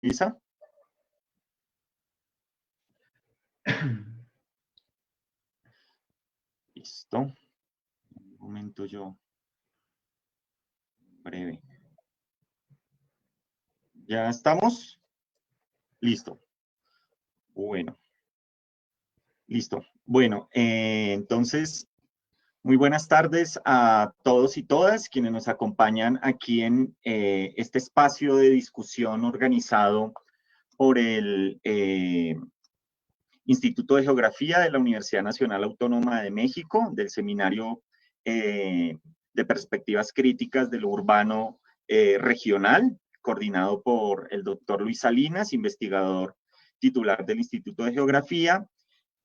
Luisa. Listo. Un momento yo. Breve. ¿Ya estamos? Listo. Bueno. Listo. Bueno, entonces, muy buenas tardes a todos y todas quienes nos acompañan aquí en este espacio de discusión organizado por el Instituto de Geografía de la Universidad Nacional Autónoma de México, del Seminario de Perspectivas Críticas de lo Urbano Regional, coordinado por el doctor Luis Salinas, investigador titular del Instituto de Geografía,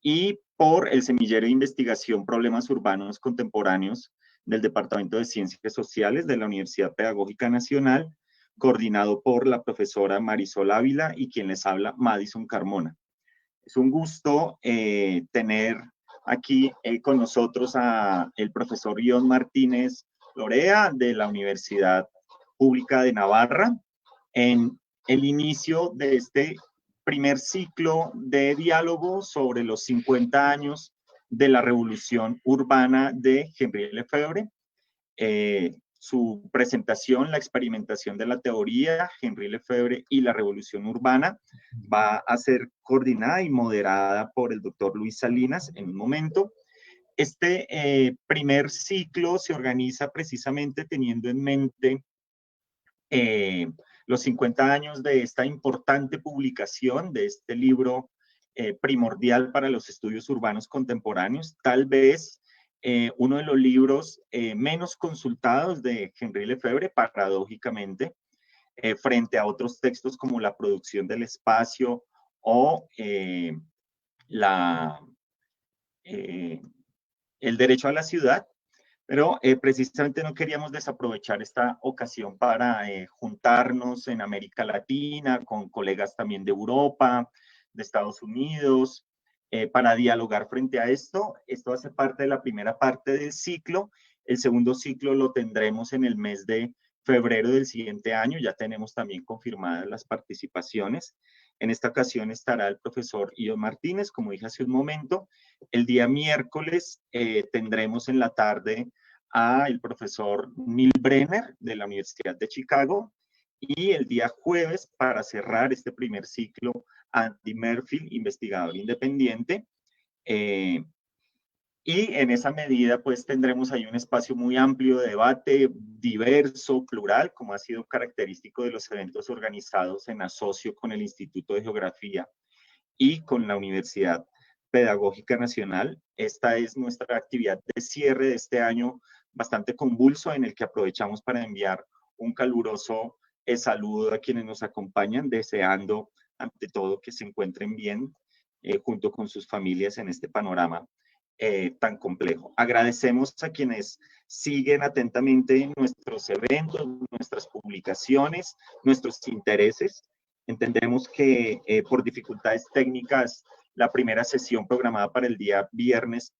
y por el Semillero de Investigación Problemas Urbanos Contemporáneos del Departamento de Ciencias Sociales de la Universidad Pedagógica Nacional, coordinado por la profesora Marisol Ávila y quien les habla, Madison Carmona. Es un gusto tener aquí con nosotros a el profesor Ion Martínez Lorea de la Universidad Pública de Navarra en el inicio de este primer ciclo de diálogo sobre los 50 años de la revolución urbana de Henri Lefebvre. Su presentación, la experimentación de la teoría, Henri Lefebvre y la revolución urbana, va a ser coordinada y moderada por el doctor Luis Salinas en un momento. Este primer ciclo se organiza precisamente teniendo en mente los 50 años de esta importante publicación, de este libro primordial para los estudios urbanos contemporáneos, tal vez uno de los libros menos consultados de Henri Lefebvre, paradójicamente, frente a otros textos como La producción del espacio o El derecho a la ciudad. Pero precisamente no queríamos desaprovechar esta ocasión para juntarnos en América Latina con colegas también de Europa, de Estados Unidos, para dialogar frente a esto. Esto hace parte de la primera parte del ciclo. El segundo ciclo lo tendremos en el mes de febrero del siguiente año. Ya tenemos también confirmadas las participaciones. En esta ocasión estará el profesor Ion Martínez, como dije hace un momento. El día miércoles tendremos en la tarde al profesor Neil Brenner de la Universidad de Chicago y el día jueves, para cerrar este primer ciclo, Andy Murphy, investigador independiente. Y en esa medida, pues tendremos ahí un espacio muy amplio de debate, diverso, plural, como ha sido característico de los eventos organizados en asocio con el Instituto de Geografía y con la Universidad Pedagógica Nacional. Esta es nuestra actividad de cierre de este año bastante convulso, en el que aprovechamos para enviar un caluroso saludo a quienes nos acompañan, deseando ante todo que se encuentren bien junto con sus familias en este panorama tan complejo. Agradecemos a quienes siguen atentamente nuestros eventos, nuestras publicaciones, nuestros intereses. Entendemos que por dificultades técnicas la primera sesión programada para el día viernes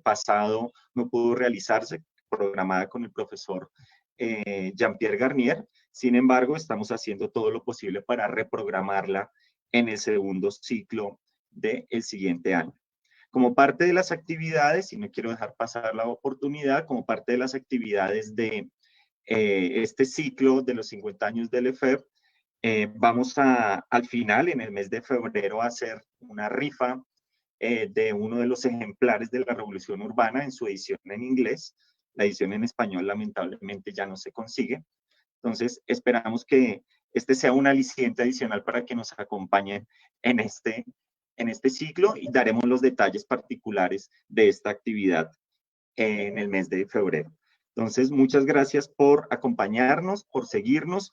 pasado no pudo realizarse, programada con el profesor Jean-Pierre Garnier. Sin embargo, estamos haciendo todo lo posible para reprogramarla en el segundo ciclo del siguiente año. Como parte de las actividades, y no quiero dejar pasar la oportunidad, como parte de las actividades de este ciclo de los 50 años del Lefebvre, vamos al final, en el mes de febrero, a hacer una rifa de uno de los ejemplares de la Revolución Urbana en su edición en inglés. La edición en español lamentablemente ya no se consigue. Entonces esperamos que este sea un aliciente adicional para que nos acompañen en este ciclo y daremos los detalles particulares de esta actividad en el mes de febrero. Entonces, muchas gracias por acompañarnos, por seguirnos,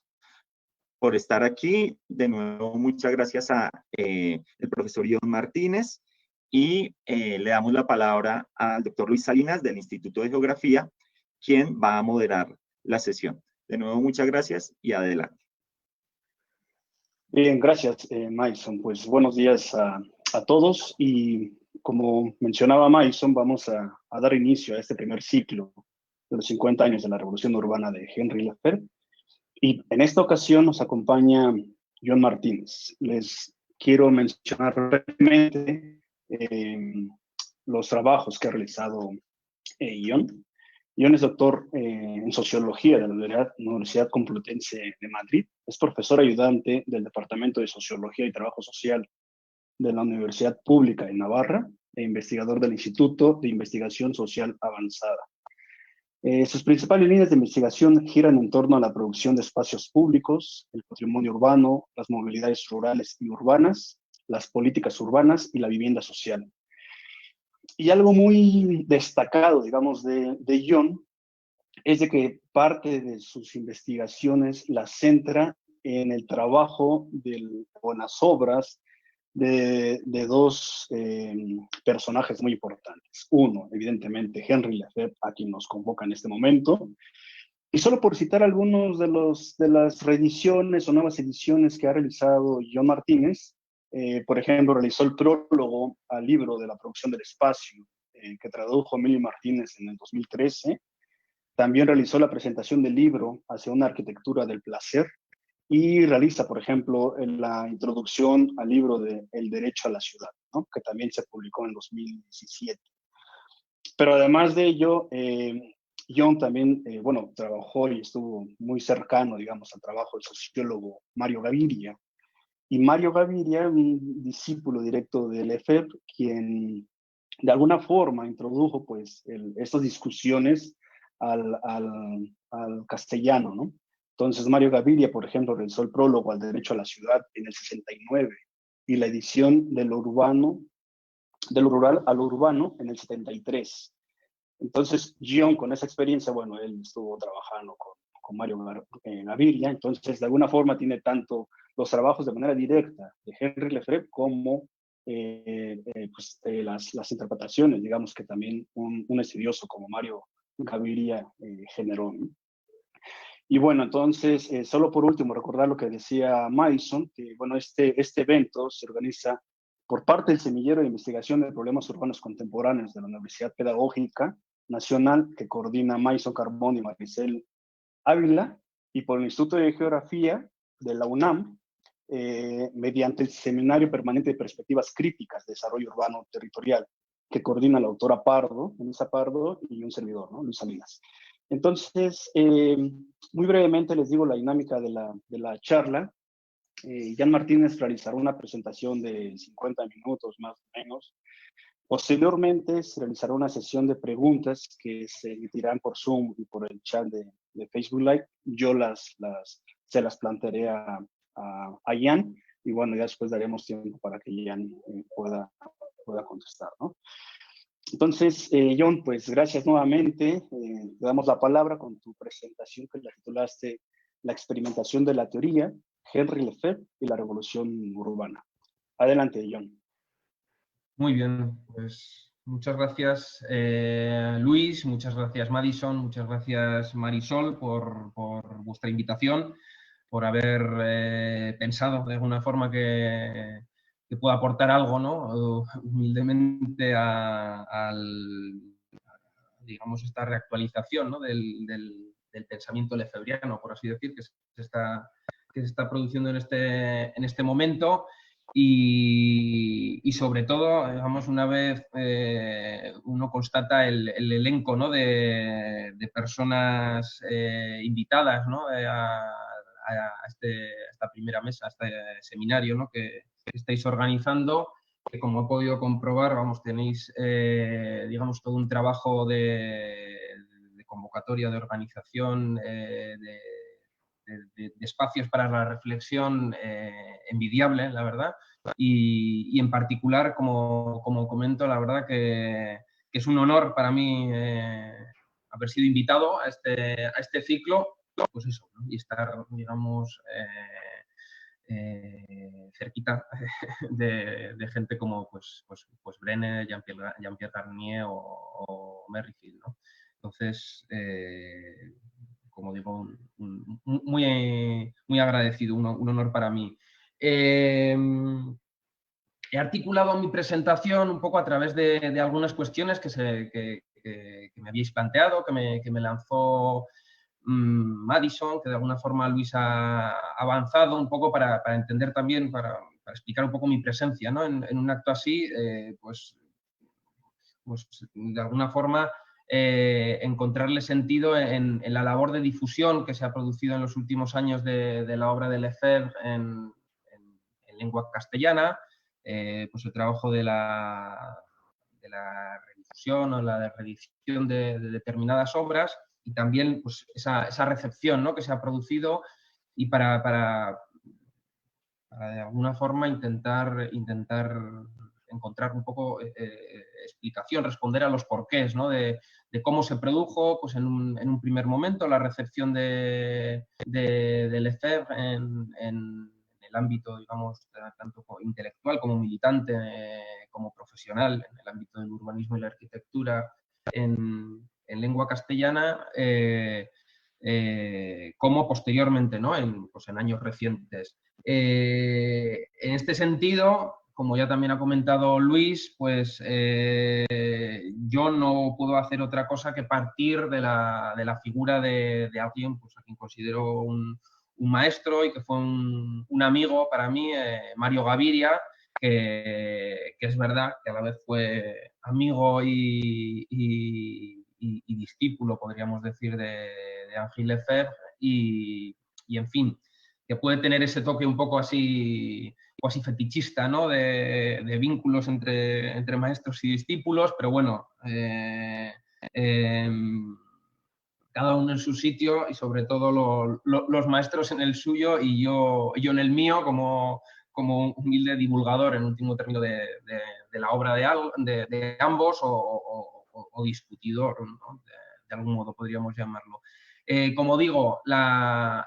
por estar aquí. De nuevo, muchas gracias a el profesor Ion Martínez y le damos la palabra al doctor Luis Salinas del Instituto de Geografía, quien va a moderar la sesión. De nuevo, muchas gracias y adelante. Bien, gracias, Mason. Pues buenos días a todos y como mencionaba Mason, vamos a dar inicio a este primer ciclo de los 50 años de la Revolución Urbana de Henri Lefebvre. Y en esta ocasión nos acompaña John Martínez. Les quiero mencionar brevemente los trabajos que ha realizado John. John es doctor en Sociología de la Universidad Complutense de Madrid. Es profesor ayudante del Departamento de Sociología y Trabajo Social de la Universidad Pública de Navarra e investigador del Instituto de Investigación Social Avanzada. Sus principales líneas de investigación giran en torno a la producción de espacios públicos, el patrimonio urbano, las movilidades rurales y urbanas, las políticas urbanas y la vivienda social. Y algo muy destacado, digamos, de John es de que parte de sus investigaciones las centra en el trabajo o en las obras de dos personajes muy importantes. Uno, evidentemente, Henri Lefebvre, a quien nos convoca en este momento. Y solo por citar algunos de las reediciones o nuevas ediciones que ha realizado John Martínez, por ejemplo, realizó el prólogo al libro de la producción del espacio, que tradujo Emilio Martínez en el 2013. También realizó la presentación del libro Hacia una arquitectura del placer, y realiza, por ejemplo, en la introducción al libro de El derecho a la ciudad, ¿no? Que también se publicó en 2017. Pero además de ello, John también, bueno, trabajó y estuvo muy cercano, digamos, al trabajo del sociólogo Mario Gaviria. Y Mario Gaviria, un discípulo directo de Lefebvre, quien de alguna forma introdujo, pues, estas discusiones al castellano, ¿no? Entonces, Mario Gaviria, por ejemplo, realizó el prólogo al derecho a la ciudad en el 69 y la edición de lo rural a lo urbano en el 73. Entonces, John, con esa experiencia, bueno, él estuvo trabajando con Mario Gaviria, entonces, de alguna forma, tiene tanto los trabajos de manera directa de Henri Lefebvre como las interpretaciones, digamos, que también un estudioso como Mario Gaviria generó, ¿no? Y bueno, entonces, solo por último, recordar lo que decía Madison, que bueno, este evento se organiza por parte del Semillero de Investigación de Problemas Urbanos Contemporáneos de la Universidad Pedagógica Nacional, que coordina Madison Carbón y Maricel Ávila, y por el Instituto de Geografía de la UNAM, mediante el Seminario Permanente de Perspectivas Críticas de Desarrollo Urbano Territorial, que coordina la autora Pardo, Elisa Pardo, y un servidor, ¿no? Luis Salinas. Entonces, muy brevemente les digo la dinámica de la charla. Jan Martínez realizará una presentación de 50 minutos más o menos. Posteriormente se realizará una sesión de preguntas que se emitirán por Zoom y por el chat de Facebook Live. Yo se las plantearé a Jan, y bueno, ya después daremos tiempo para que Jan pueda contestar, ¿no? Entonces, John, pues gracias nuevamente. Te damos la palabra con tu presentación que la titulaste La experimentación de la teoría, Henri Lefebvre y la revolución urbana. Adelante, John. Muy bien, pues muchas gracias Luis, muchas gracias Madison, muchas gracias Marisol por vuestra invitación, por haber pensado de alguna forma que pueda aportar algo, ¿no? Humildemente digamos, esta reactualización, ¿no? del pensamiento lefebvriano, por así decir, que se está produciendo en este momento. Y sobre todo, digamos, una vez uno constata el elenco, ¿no? de personas invitadas, ¿no? a esta primera mesa, a este seminario, ¿no? que estáis organizando, que como he podido comprobar, vamos, tenéis, digamos, todo un trabajo de convocatoria, de organización, de espacios para la reflexión envidiable, la verdad, y en particular, como comento, la verdad que es un honor para mí haber sido invitado a este ciclo, pues eso, ¿no? Y estar, digamos, cerquita de gente como pues Brené, Jean-Pierre Garnier o Merrifield, ¿no? Entonces, como digo, muy agradecido, un honor para mí. He articulado mi presentación un poco a través de algunas cuestiones que me habíais planteado, que me lanzó Madison, que de alguna forma Luis ha avanzado un poco para entender también, para explicar un poco mi presencia, ¿no? En un acto así, pues de alguna forma encontrarle sentido en la labor de difusión que se ha producido en los últimos años de la obra de Lefebvre en lengua castellana, pues el trabajo de la redifusión o la reedición de determinadas obras, y también pues, esa recepción, ¿no?, que se ha producido, y para de alguna forma intentar encontrar un poco explicación, responder a los porqués, ¿no?, de cómo se produjo, pues en un primer momento, la recepción de Lefebvre en el ámbito, digamos, tanto intelectual como militante, como profesional, en el ámbito del urbanismo y la arquitectura en lengua castellana, como posteriormente, ¿no?, pues en años recientes. En este sentido, como ya también ha comentado Luis, pues yo no puedo hacer otra cosa que partir de la figura de alguien, pues, a quien considero un maestro y que fue un amigo para mí, Mario Gaviria, que es verdad que a la vez fue amigo y discípulo, podríamos decir, de Henri Lefebvre, y en fin, que puede tener ese toque un poco así fetichista, ¿no?, de vínculos entre maestros y discípulos, pero bueno, cada uno en su sitio, y sobre todo los maestros en el suyo y yo en el mío, como un humilde divulgador, en último término, de la obra de ambos, o discutidor, ¿no?, de algún modo podríamos llamarlo. Como digo, la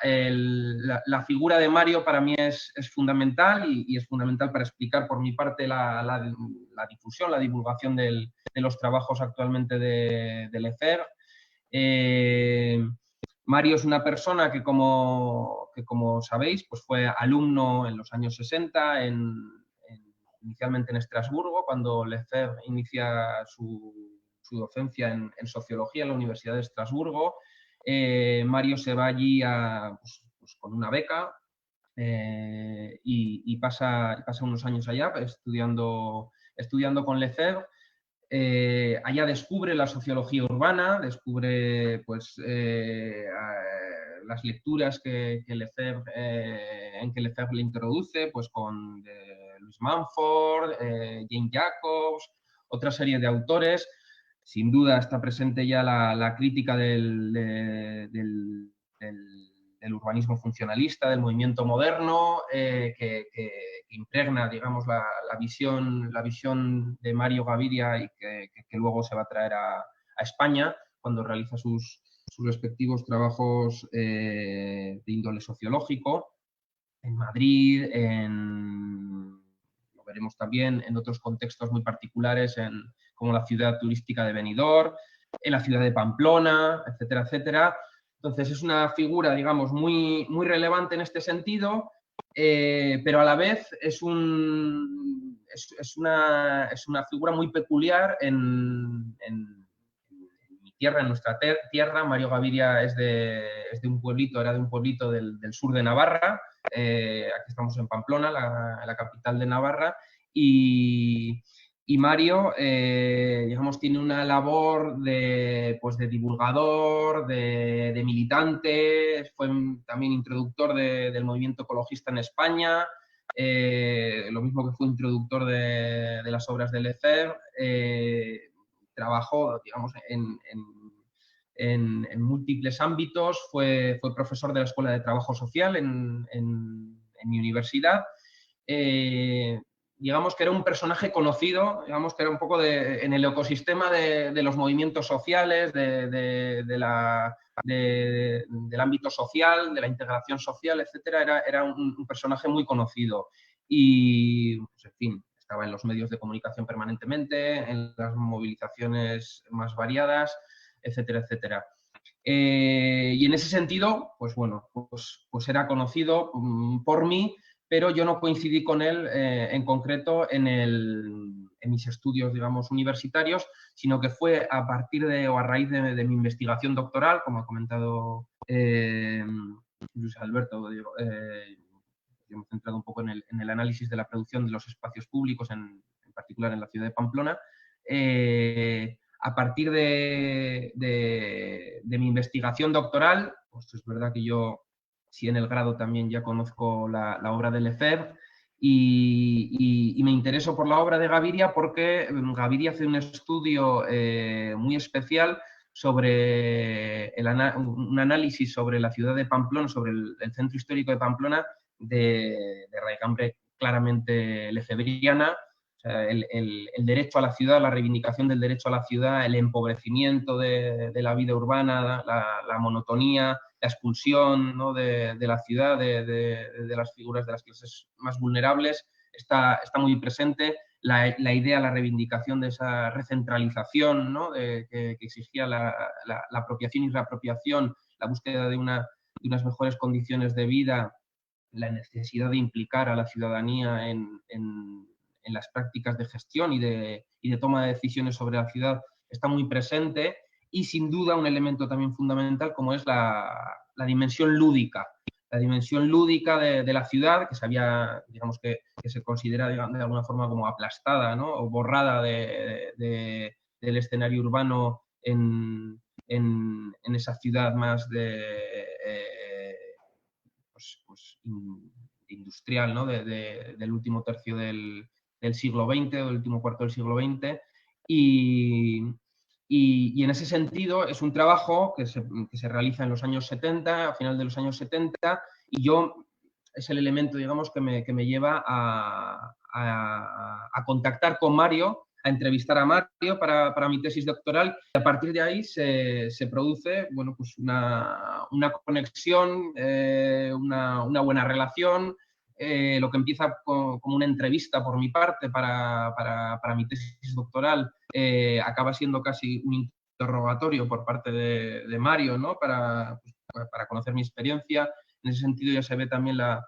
figura de Mario para mí es fundamental, y es fundamental para explicar por mi parte la difusión, la divulgación de los trabajos actualmente de Lefebvre. Mario es una persona que como sabéis, pues fue alumno en los años 60, inicialmente en Estrasburgo, cuando Lefebvre inicia su docencia en sociología en la Universidad de Estrasburgo. Mario se va allí pues con una beca, y pasa unos años allá estudiando con Lefebvre. Allá descubre la sociología urbana, descubre pues, las lecturas en que Lefebvre le introduce, pues con Louis Mumford, Jane Jacobs, otra serie de autores. Sin duda está presente ya la crítica del urbanismo funcionalista, del movimiento moderno, que impregna, digamos, la visión de Mario Gaviria, y que luego se va a traer a España cuando realiza sus respectivos trabajos de índole sociológico en Madrid, lo veremos también en otros contextos muy particulares, como la ciudad turística de Benidorm, en la ciudad de Pamplona, etcétera, etcétera. Entonces es una figura, digamos, muy, muy relevante en este sentido, pero a la vez es una figura muy peculiar en mi tierra, en nuestra tierra. Mario Gaviria era de un pueblito del sur de Navarra. Aquí estamos en Pamplona, la capital de Navarra, y Mario, digamos, tiene una labor de divulgador, de militante. Fue también introductor del movimiento ecologista en España, lo mismo que fue introductor de las obras de Lefebvre. Trabajó, digamos, en múltiples ámbitos. Fue profesor de la Escuela de Trabajo Social en mi universidad. Digamos que era un personaje conocido, digamos que era un poco en el ecosistema de los movimientos sociales, del ámbito social, de la integración social, etcétera. Era un personaje muy conocido, y, pues, en fin, estaba en los medios de comunicación permanentemente, en las movilizaciones más variadas, etcétera, etcétera. Y en ese sentido, pues bueno, pues era conocido por mí, pero yo no coincidí con él en concreto en mis estudios, digamos, universitarios, sino que fue a partir o a raíz de mi investigación doctoral, como ha comentado Luis Alberto, hemos centrado un poco en el análisis de la producción de los espacios públicos, en particular en la ciudad de Pamplona. A partir de mi investigación doctoral, pues es verdad que yo, sí, en el grado también ya conozco la obra de Lefebvre, y me intereso por la obra de Gaviria porque Gaviria hace un estudio muy especial sobre un análisis sobre la ciudad de Pamplona, sobre el centro histórico de Pamplona, de raigambre claramente lefebriana. O sea, el derecho a la ciudad, la reivindicación del derecho a la ciudad, el empobrecimiento de la vida urbana, la monotonía, la expulsión, ¿no?, de la ciudad, de las figuras de las clases más vulnerables, está muy presente. La idea, la reivindicación de esa recentralización, ¿no?, que exigía la apropiación y reapropiación, la búsqueda de unas mejores condiciones de vida, la necesidad de implicar a la ciudadanía en las prácticas de gestión y de toma de decisiones sobre la ciudad, está muy presente. Y sin duda un elemento también fundamental como es la dimensión lúdica. La dimensión lúdica de la ciudad, que se había, digamos que se considera, digamos, de alguna forma como aplastada, ¿no?, o borrada del escenario urbano en esa ciudad más industrial, ¿no?, del último tercio del siglo XX, o del último cuarto del siglo XX. Y en ese sentido es un trabajo que se realiza en los años 70, a final de los años 70, y es el elemento, digamos, que me lleva a contactar con Mario, a entrevistar a Mario para mi tesis doctoral. Y a partir de ahí se produce, bueno, pues una conexión, una buena relación. Lo que empieza como una entrevista por mi parte para mi tesis doctoral, acaba siendo casi un interrogatorio por parte de Mario, ¿no?, para conocer mi experiencia. En ese sentido ya se ve también la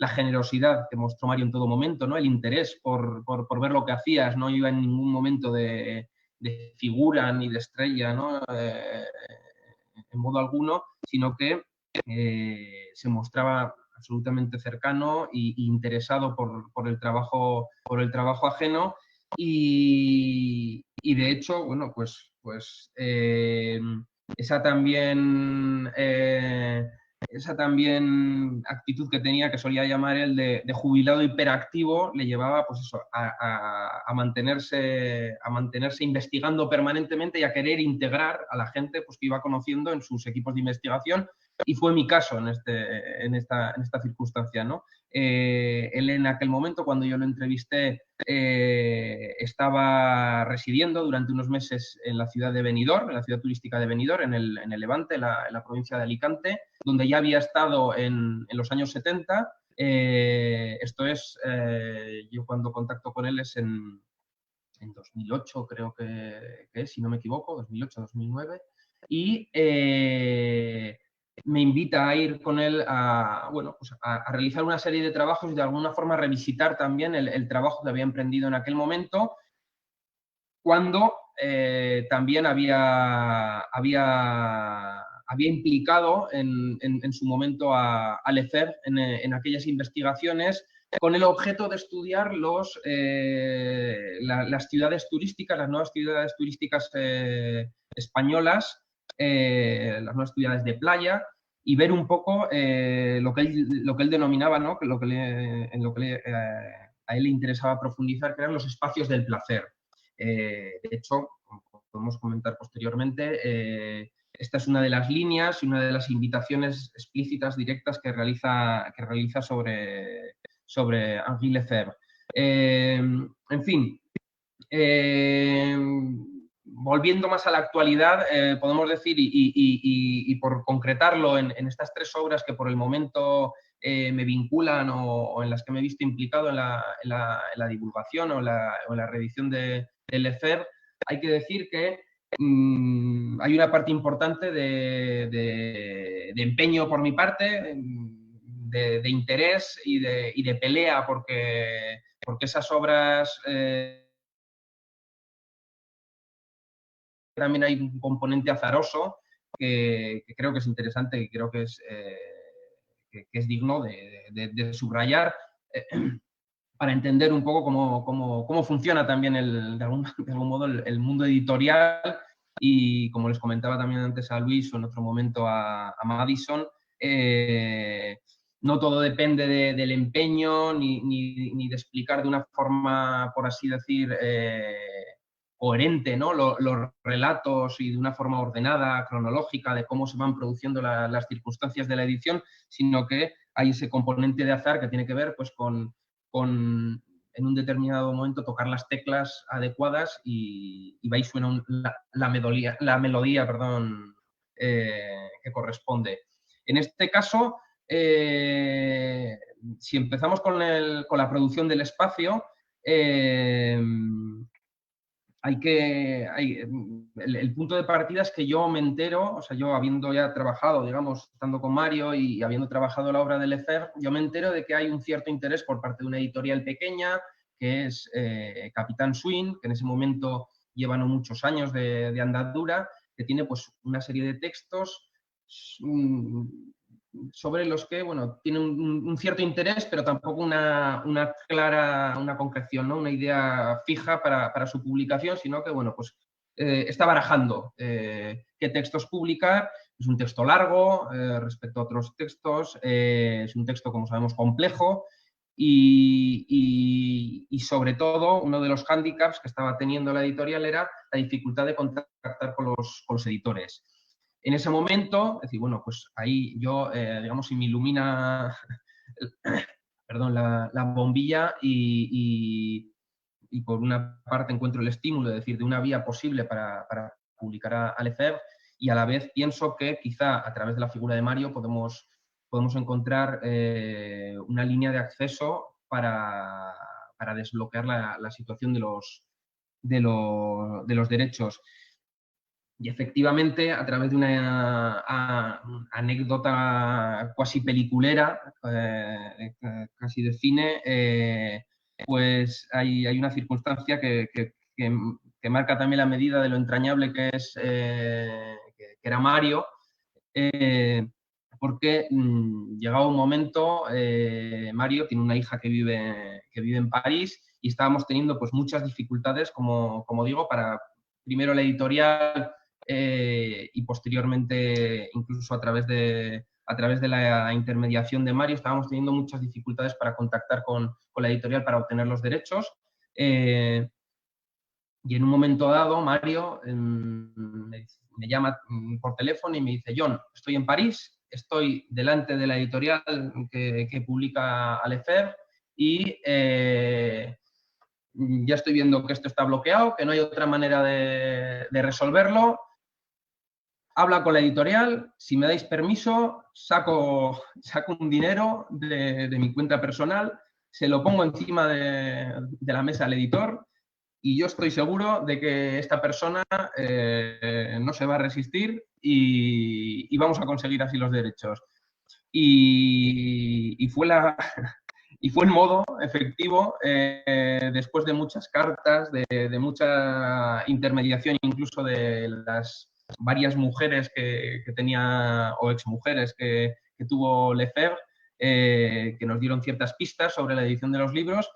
generosidad que mostró Mario en todo momento, ¿no?, el interés por ver lo que hacías. No iba en ningún momento de figura ni de estrella, ¿no?, en modo alguno, sino que se mostraba absolutamente cercano e interesado por el trabajo ajeno. Y de hecho, bueno, pues esa también actitud que tenía, que solía llamar él de jubilado hiperactivo, le llevaba, pues eso, a mantenerse investigando permanentemente y a querer integrar a la gente, pues, que iba conociendo en sus equipos de investigación. Y fue mi caso en esta circunstancia, ¿no? Él, en aquel momento, cuando yo lo entrevisté, estaba residiendo durante unos meses en la ciudad de Benidorm, en la ciudad turística de Benidorm, en el Levante, en la provincia de Alicante, donde ya había estado en los años 70. Esto es, yo cuando contacto con él es en 2008, creo que es, si no me equivoco, 2008, 2009, y me invita a ir con él bueno, pues a realizar una serie de trabajos y de alguna forma revisitar también el trabajo que había emprendido en aquel momento, cuando también había implicado en su momento a Lefebvre en aquellas investigaciones, con el objeto de estudiar las ciudades turísticas, las nuevas ciudades turísticas españolas, las nuevas ciudades de playa, y ver un poco lo que él denominaba, ¿no?, a él le interesaba profundizar, que eran los espacios del placer. De hecho, como podemos comentar posteriormente, esta es una de las líneas y una de las invitaciones explícitas, directas, que realiza sobre Henri Lefebvre. En fin, volviendo más a la actualidad, podemos decir, y por concretarlo en estas tres obras que por el momento me vinculan, o en las que me he visto implicado en la divulgación o en la reedición de Lefebvre, hay que decir que hay una parte importante de empeño por mi parte, de interés y de pelea, porque esas obras también hay un componente azaroso, que creo que es interesante y creo que es digno de subrayar para entender un poco cómo funciona también de algún modo el mundo editorial y, como les comentaba también antes a Luis o en otro momento a Madison, no todo depende del empeño ni de explicar de una forma, por así decir, coherente, ¿no? Los relatos y de una forma ordenada, cronológica, de cómo se van produciendo las circunstancias de la edición, sino que hay ese componente de azar que tiene que ver pues, con en un determinado momento tocar las teclas adecuadas y va y suena la melodía que corresponde. En este caso, si empezamos con la producción del espacio, el punto de partida es que yo me entero, o sea, yo habiendo ya trabajado, digamos, estando con Mario y habiendo trabajado la obra de Lefebvre, yo me entero de que hay un cierto interés por parte de una editorial pequeña, que es Capitán Swing, que en ese momento lleva no muchos años de andadura, que tiene pues una serie de textos sobre los que, bueno, tiene un cierto interés, pero tampoco una concreción, ¿no? Una idea fija para su publicación, sino que, bueno, pues está barajando qué textos publicar. Es un texto largo respecto a otros textos, es un texto, como sabemos, complejo y sobre todo, uno de los hándicaps que estaba teniendo la editorial era la dificultad de contactar con los editores. En ese momento, es decir, bueno, pues ahí yo, digamos, si me ilumina perdón, la bombilla y por una parte encuentro el estímulo, es decir, de una vía posible para publicar a Lefebvre, y a la vez pienso que quizá a través de la figura de Mario podemos encontrar una línea de acceso para desbloquear la situación de los derechos. Y efectivamente, a través de una anécdota cuasi peliculera, casi de cine, pues hay una circunstancia que marca también la medida de lo entrañable que era Mario, porque llegado un momento, Mario tiene una hija que vive en París y estábamos teniendo pues muchas dificultades, como digo, para primero la editorial y posteriormente incluso a través de la intermediación de Mario estábamos teniendo muchas dificultades para contactar con la editorial para obtener los derechos. Y en un momento dado, Mario me llama por teléfono y me dice: John, estoy en París, estoy delante de la editorial que publica a Lefebvre y ya estoy viendo que esto está bloqueado, que no hay otra manera de resolverlo. Habla con la editorial, si me dais permiso, saco un dinero de mi cuenta personal, se lo pongo encima de la mesa al editor y yo estoy seguro de que esta persona no se va a resistir y vamos a conseguir así los derechos. Y fue el modo efectivo, después de muchas cartas, de mucha intermediación, incluso de las varias mujeres que tenía, o exmujeres que tuvo Lefebvre, que nos dieron ciertas pistas sobre la edición de los libros,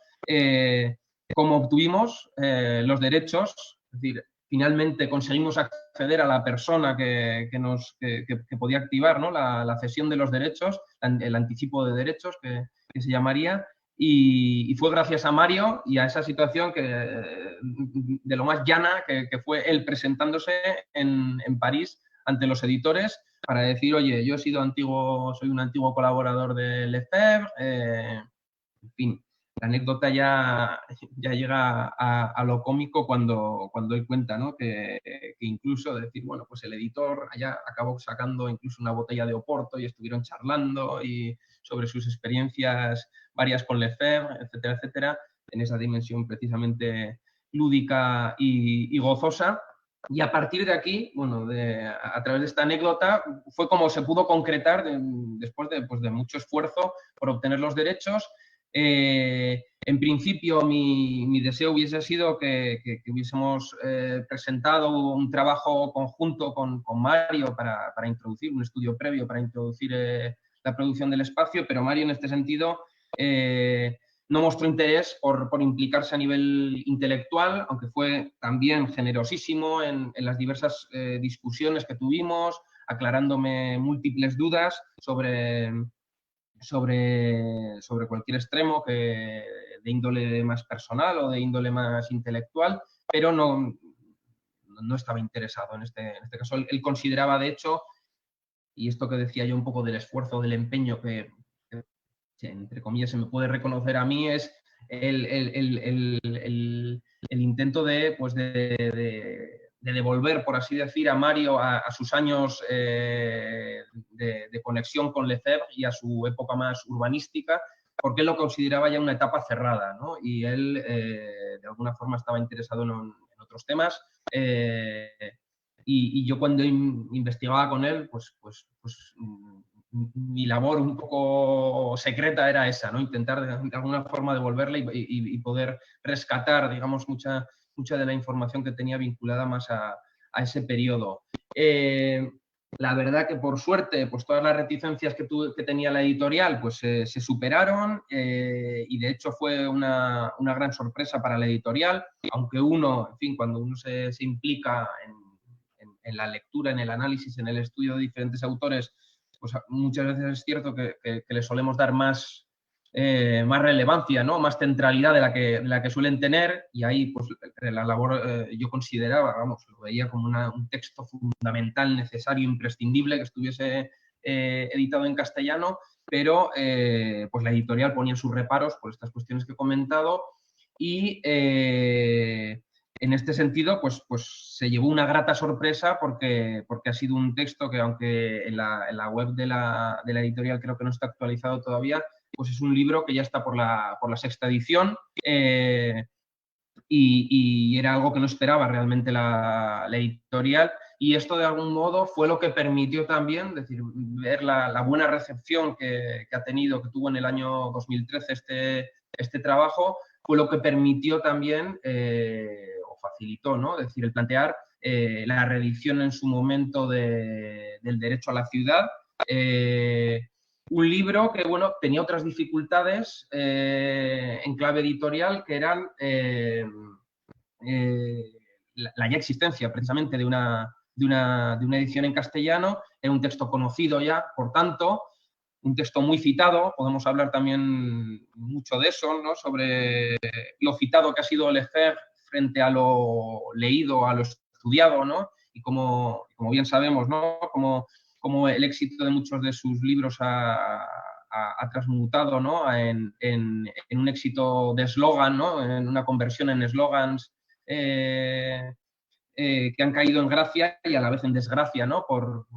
cómo obtuvimos los derechos, es decir, finalmente conseguimos acceder a la persona que podía activar, ¿no? la cesión de los derechos, el anticipo de derechos que se llamaría, y fue gracias a Mario y a esa situación de lo más llana que fue él presentándose en París ante los editores para decir: oye, yo soy un antiguo colaborador de Lefebvre, en fin. La anécdota ya llega a lo cómico cuando él cuenta, ¿no? que incluso decir, bueno, pues el editor allá acabó sacando incluso una botella de Oporto y estuvieron charlando y sobre sus experiencias varias con Lefebvre, etcétera, etcétera, en esa dimensión precisamente lúdica y gozosa. Y a partir de aquí, bueno, a través de esta anécdota, fue como se pudo concretar después de mucho esfuerzo por obtener los derechos. En principio, mi deseo hubiese sido que hubiésemos presentado un trabajo conjunto con Mario para introducir un estudio previo, para introducir la producción del espacio, pero Mario en este sentido no mostró interés por implicarse a nivel intelectual, aunque fue también generosísimo en las diversas discusiones que tuvimos, aclarándome múltiples dudas sobre cualquier extremo de índole más personal o de índole más intelectual, pero no estaba interesado en este caso. Él consideraba, de hecho, y esto que decía yo un poco del esfuerzo, del empeño que entre comillas se me puede reconocer a mí, es el intento de devolver, por así decir, a Mario a sus años de conexión con Lefebvre y a su época más urbanística, porque él lo consideraba ya una etapa cerrada, ¿no? Y él, de alguna forma, estaba interesado en otros temas. Y yo cuando investigaba con él, pues mi labor un poco secreta era esa, ¿no? Intentar de alguna forma devolverla y poder rescatar, digamos, mucha de la información que tenía vinculada más a ese periodo. La verdad que por suerte, pues todas las reticencias que tenía la editorial pues se superaron y de hecho fue una gran sorpresa para la editorial, aunque uno, en fin, cuando uno se implica en la lectura, en el análisis, en el estudio de diferentes autores, pues muchas veces es cierto que le solemos dar más relevancia, ¿no? Más centralidad de la que suelen tener, y ahí pues la labor yo consideraba, vamos, lo veía como un texto fundamental, necesario, imprescindible que estuviese editado en castellano, pero pues la editorial ponía sus reparos por estas cuestiones que he comentado y en este sentido, pues se llevó una grata sorpresa porque ha sido un texto que, aunque en la web de la editorial creo que no está actualizado todavía, pues es un libro que ya está por la sexta edición y era algo que no esperaba realmente la editorial, y esto de algún modo fue lo que permitió también, es decir, ver la buena recepción que ha tenido, que tuvo en el año 2013 este trabajo, fue lo que permitió también o facilitó, ¿no? Es decir, el plantear la reedición en su momento del derecho a la ciudad. Un libro que, bueno, tenía otras dificultades en clave editorial, que eran la ya existencia precisamente de una edición en castellano. Era un texto conocido ya, por tanto, un texto muy citado. Podemos hablar también mucho de eso, ¿no? Sobre lo citado que ha sido Lefebvre frente a lo leído, a lo estudiado, ¿no? Y como bien sabemos, ¿no? Como el éxito de muchos de sus libros ha transmutado, ¿no? en un éxito de eslogan, ¿no? En una conversión en eslogans que han caído en gracia y a la vez en desgracia, ¿no? Por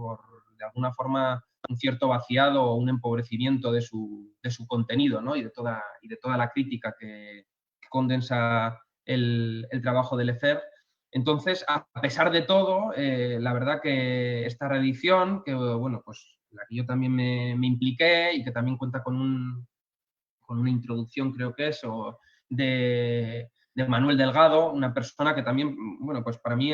de alguna forma, un cierto vaciado o un empobrecimiento de su contenido, ¿no? y de toda la crítica que condensa el trabajo de Lefebvre. Entonces, a pesar de todo, la verdad que esta reedición, que bueno, pues la que yo también me impliqué y que también cuenta con una introducción, creo que es, de Manuel Delgado, una persona que también, bueno, pues para mí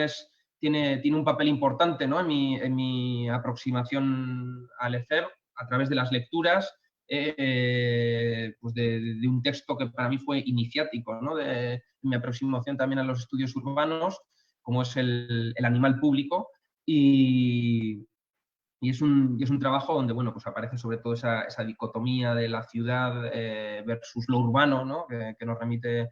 tiene un papel importante, ¿no? en mi aproximación a Lefebvre, a través de las lecturas, pues de un texto que para mí fue iniciático, ¿no? De mi aproximación también a los estudios urbanos, como es el animal público, y es un trabajo donde, bueno, pues aparece sobre todo esa dicotomía de la ciudad versus lo urbano, ¿no? que nos remite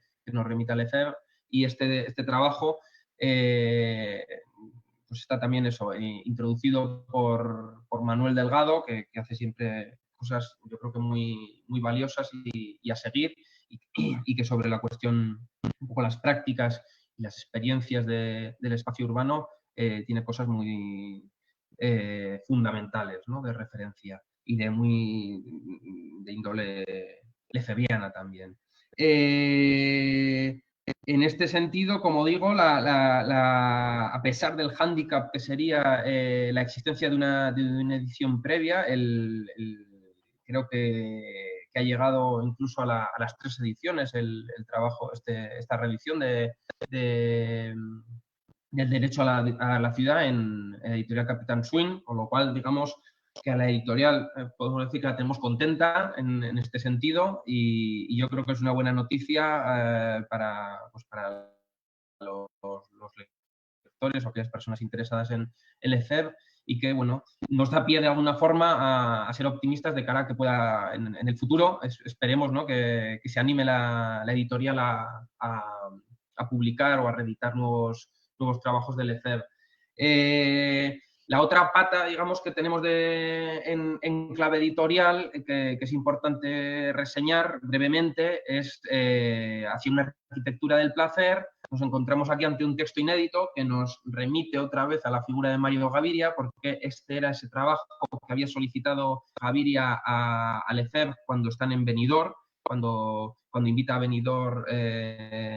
a Lefebvre, y este trabajo pues está también eso, introducido por Manuel Delgado, que hace siempre cosas, yo creo que muy, muy valiosas y a seguir, y que sobre la cuestión, un poco las prácticas y las experiencias del espacio urbano, tiene cosas muy fundamentales, ¿no? De referencia y de índole lefebviana también. En este sentido, como digo, a pesar del hándicap que sería la existencia de una edición previa, creo que ha llegado incluso a las 3 ediciones el trabajo, esta reedición del derecho a la ciudad en Editorial Capitán Swing, con lo cual, digamos, que a la editorial podemos decir que la tenemos contenta en este sentido y yo creo que es una buena noticia para los lectores o aquellas personas interesadas en el ECEB y que, bueno, nos da pie de alguna forma a ser optimistas de cara a que pueda, en el futuro, esperemos, ¿no?, que se anime la editorial a publicar o a reeditar nuevos trabajos del ECEB. La otra pata, digamos, que tenemos en clave editorial, que es importante reseñar brevemente, es hacia una arquitectura del placer. Nos encontramos aquí ante un texto inédito que nos remite otra vez a la figura de Mario Gaviria, porque este era ese trabajo que había solicitado Gaviria al ECEB cuando están en Benidorm, cuando invita a Benidorm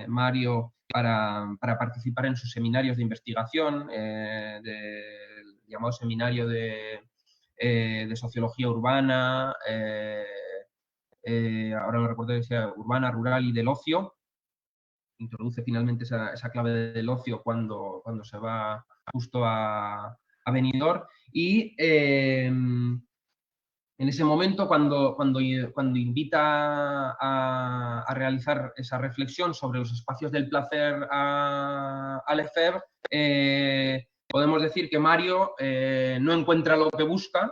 Mario para participar en sus seminarios de investigación, llamado seminario de sociología urbana, ahora no recuerdo si sea urbana, rural y del ocio. Introduce finalmente esa clave del ocio cuando se va justo a Benidorm. Y en ese momento, cuando invita a realizar esa reflexión sobre los espacios del placer al ECEB, podemos decir que Mario no encuentra lo que busca,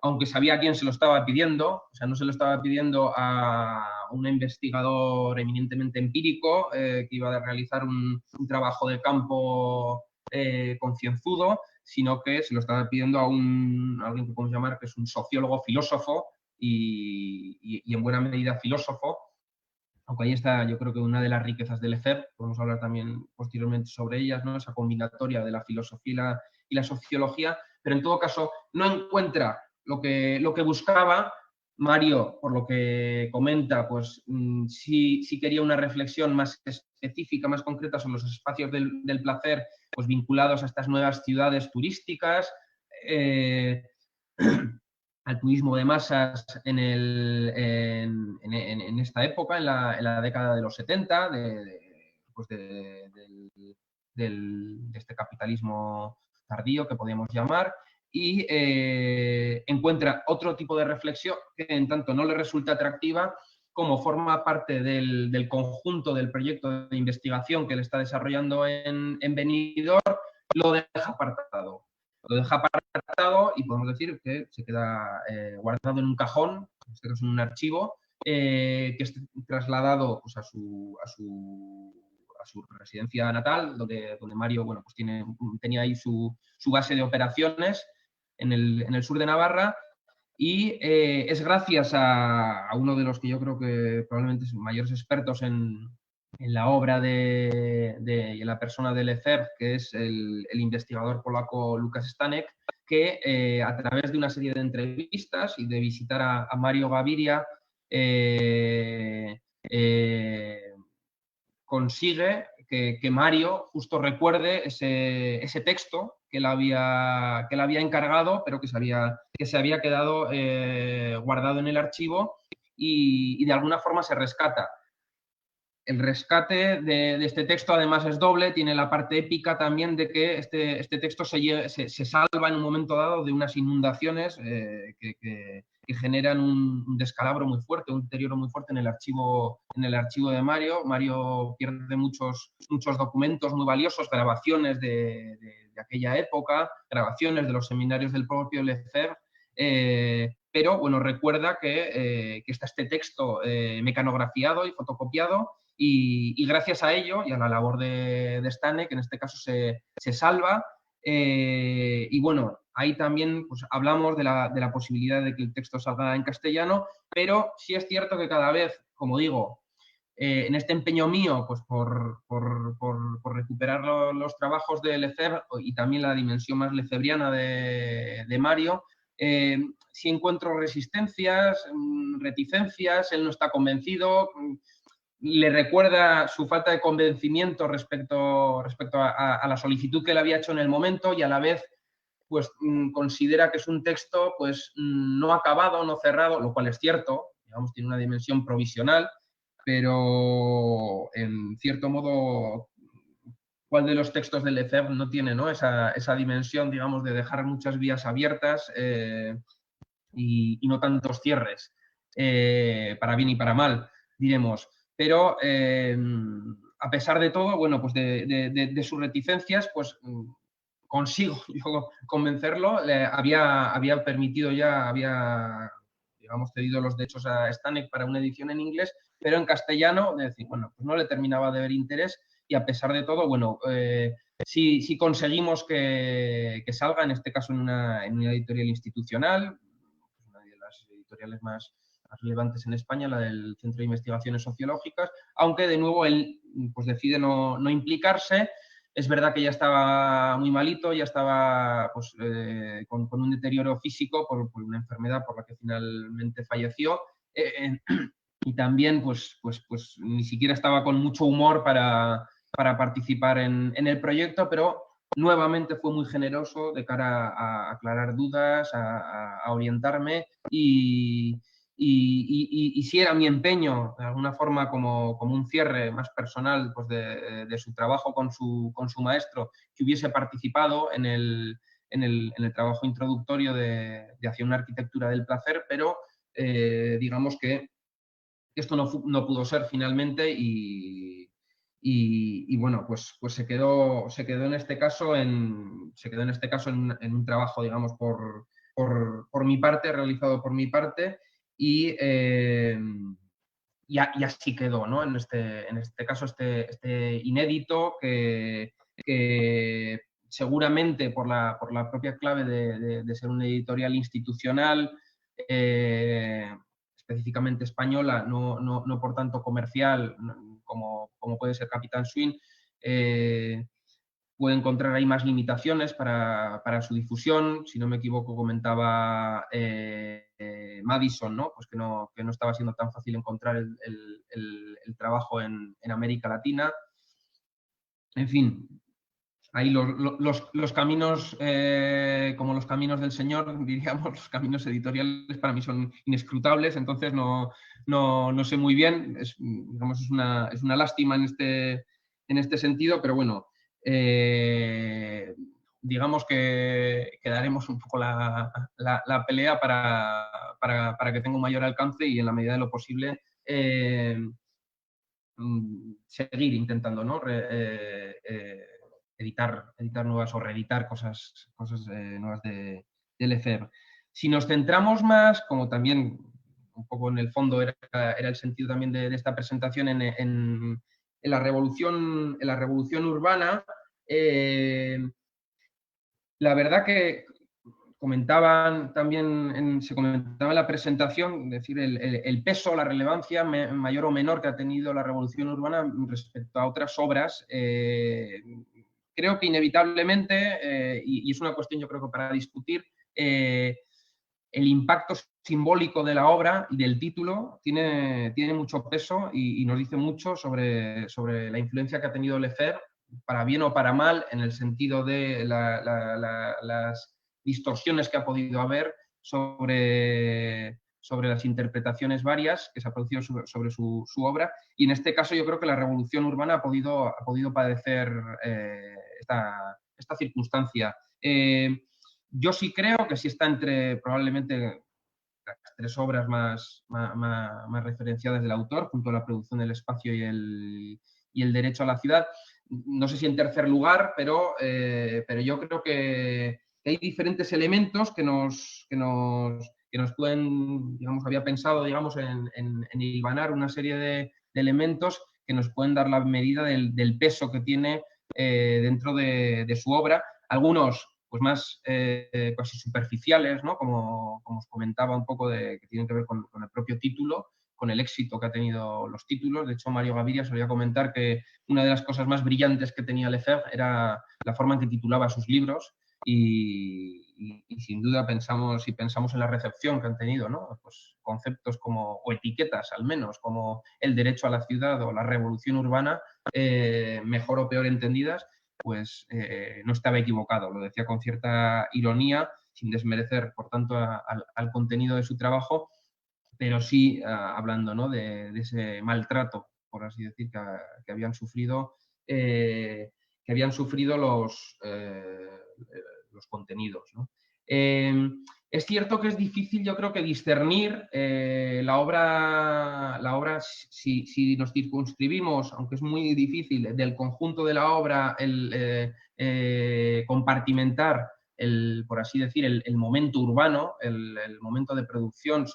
aunque sabía a quién se lo estaba pidiendo. O sea, no se lo estaba pidiendo a un investigador eminentemente empírico que iba a realizar un trabajo de campo concienzudo, sino que se lo estaba pidiendo a alguien que podemos llamar que es un sociólogo filósofo y en buena medida filósofo. Aunque ahí está, yo creo que una de las riquezas del ECEB, podemos hablar también posteriormente sobre ellas, ¿no?, esa combinatoria de la filosofía y la sociología, pero en todo caso no encuentra lo que buscaba. Mario, por lo que comenta, pues sí quería una reflexión más específica, más concreta sobre los espacios del placer, pues vinculados a estas nuevas ciudades turísticas, al turismo de masas en esta época, en la década de los 70, de este capitalismo tardío que podríamos llamar, y encuentra otro tipo de reflexión que en tanto no le resulta atractiva, como forma parte del conjunto del proyecto de investigación que él está desarrollando en Benidorm, lo deja apartado. Lo deja apartado y podemos decir que se queda guardado en un cajón, en este caso en un archivo, que es trasladado pues, a su residencia natal, donde Mario, bueno, pues tenía ahí su base de operaciones en el sur de Navarra, y es gracias a uno de los que yo creo que probablemente son mayores expertos en la obra y en la persona del ECEB, que es el investigador polaco Lukasz Stanek, que a través de una serie de entrevistas y de visitar a Mario Gaviria, consigue que Mario justo recuerde ese texto que le había encargado, pero que se había quedado guardado en el archivo, y de alguna forma se rescata. El rescate de este texto además es doble, tiene la parte épica también de que este texto se salva en un momento dado de unas inundaciones que generan un descalabro muy fuerte, un deterioro muy fuerte en el archivo de Mario. Mario pierde muchos documentos muy valiosos, grabaciones de aquella época, grabaciones de los seminarios del propio Lefebvre, pero bueno, recuerda que está este texto mecanografiado y fotocopiado, y gracias a ello y a la labor de Stanek, que en este caso se salva. Y bueno, ahí también pues, hablamos de la posibilidad de que el texto salga en castellano, pero sí es cierto que cada vez, como digo, en este empeño mío pues, por recuperar los trabajos de Lefebvre y también la dimensión más lefebriana de Mario, sí encuentro resistencias, reticencias, él no está convencido. Le recuerda su falta de convencimiento respecto a la solicitud que le había hecho en el momento, y a la vez pues considera que es un texto pues no acabado, no cerrado, lo cual es cierto. digamos, tiene una dimensión provisional, pero en cierto modo, ¿cuál de los textos del Lefebvre no tiene, ¿no?, esa dimensión, digamos, de dejar muchas vías abiertas y no tantos cierres, para bien y para mal, diremos? Pero a pesar de todo, bueno, pues de sus reticencias, pues consigo yo convencerlo. Había permitido ya, había, digamos, cedido los derechos a Stanek para una edición en inglés, pero en castellano, es decir, bueno, pues no le terminaba de ver interés, y a pesar de todo, bueno, sí conseguimos que salga, en este caso en una editorial institucional, una de las editoriales más relevantes en España, la del Centro de Investigaciones Sociológicas, aunque de nuevo él pues decide no implicarse. Es verdad que ya estaba muy malito, ya estaba pues, con un deterioro físico por una enfermedad por la que finalmente falleció, y también pues ni siquiera estaba con mucho humor para participar en el proyecto, pero nuevamente fue muy generoso de cara a aclarar dudas, a orientarme, y si era mi empeño, de alguna forma, como un cierre más personal, pues de su trabajo con su maestro, que hubiese participado en el trabajo introductorio de Hacia una arquitectura del placer, pero digamos que esto no pudo ser finalmente, y bueno, pues se quedó en este caso en un trabajo, digamos, por mi parte, realizado por mi parte, y así quedó, ¿no? En este caso, este inédito que seguramente por la propia clave de ser una editorial institucional, específicamente española, no por tanto comercial, como puede ser Capitán Swing, puede encontrar ahí más limitaciones para su difusión. Si no me equivoco, comentaba Madison, ¿no? Pues que no estaba siendo tan fácil encontrar el trabajo en América Latina. En fin, ahí los caminos, como los caminos del Señor, diríamos, los caminos editoriales para mí son inescrutables, entonces no sé muy bien, digamos, es una lástima en este sentido, pero bueno, digamos que daremos un poco la pelea para que tenga un mayor alcance y, en la medida de lo posible, seguir intentando, ¿no?, editar nuevas o reeditar cosas nuevas de Lefebvre. Si nos centramos más, como también un poco en el fondo era el sentido también de esta presentación, en la revolución urbana, la verdad que comentaban también, se comentaba en la presentación, es decir, el peso, la relevancia mayor o menor que ha tenido la revolución urbana respecto a otras obras. Creo que inevitablemente, y es una cuestión yo creo que para discutir, el impacto simbólico de la obra y del título tiene mucho peso y nos dice mucho sobre la influencia que ha tenido Lefebvre, para bien o para mal, en el sentido de las distorsiones que ha podido haber sobre las interpretaciones varias que se ha producido sobre su obra. Y en este caso yo creo que la revolución urbana ha podido padecer esta circunstancia. Yo sí creo que sí está entre probablemente las tres obras más referenciadas del autor, junto a La producción del espacio y el derecho a la ciudad. No sé si en tercer lugar, pero yo creo que hay diferentes elementos que nos pueden, digamos, había pensado, digamos, en hilvanar una serie de elementos que nos pueden dar la medida del peso que tiene dentro de su obra. Algunos pues más casi superficiales, ¿no? Como os comentaba un poco, que tienen que ver con el propio título, con el éxito que ha tenido los títulos. De hecho, Mario Gaviria solía comentar que una de las cosas más brillantes que tenía Lefebvre era la forma en que titulaba sus libros, y sin duda si pensamos en la recepción que han tenido, ¿no? Pues conceptos o etiquetas al menos, como el derecho a la ciudad o la revolución urbana, mejor o peor entendidas, pues no estaba equivocado. Lo decía con cierta ironía, sin desmerecer, por tanto, al contenido de su trabajo, pero sí hablando, ¿no?, de ese maltrato, por así decir, que habían sufrido los contenidos, ¿no? Es cierto que es difícil, yo creo, que discernir la obra si nos circunscribimos, aunque es muy difícil, del conjunto de la obra, compartimentar, por así decir, el momento urbano, el momento de producción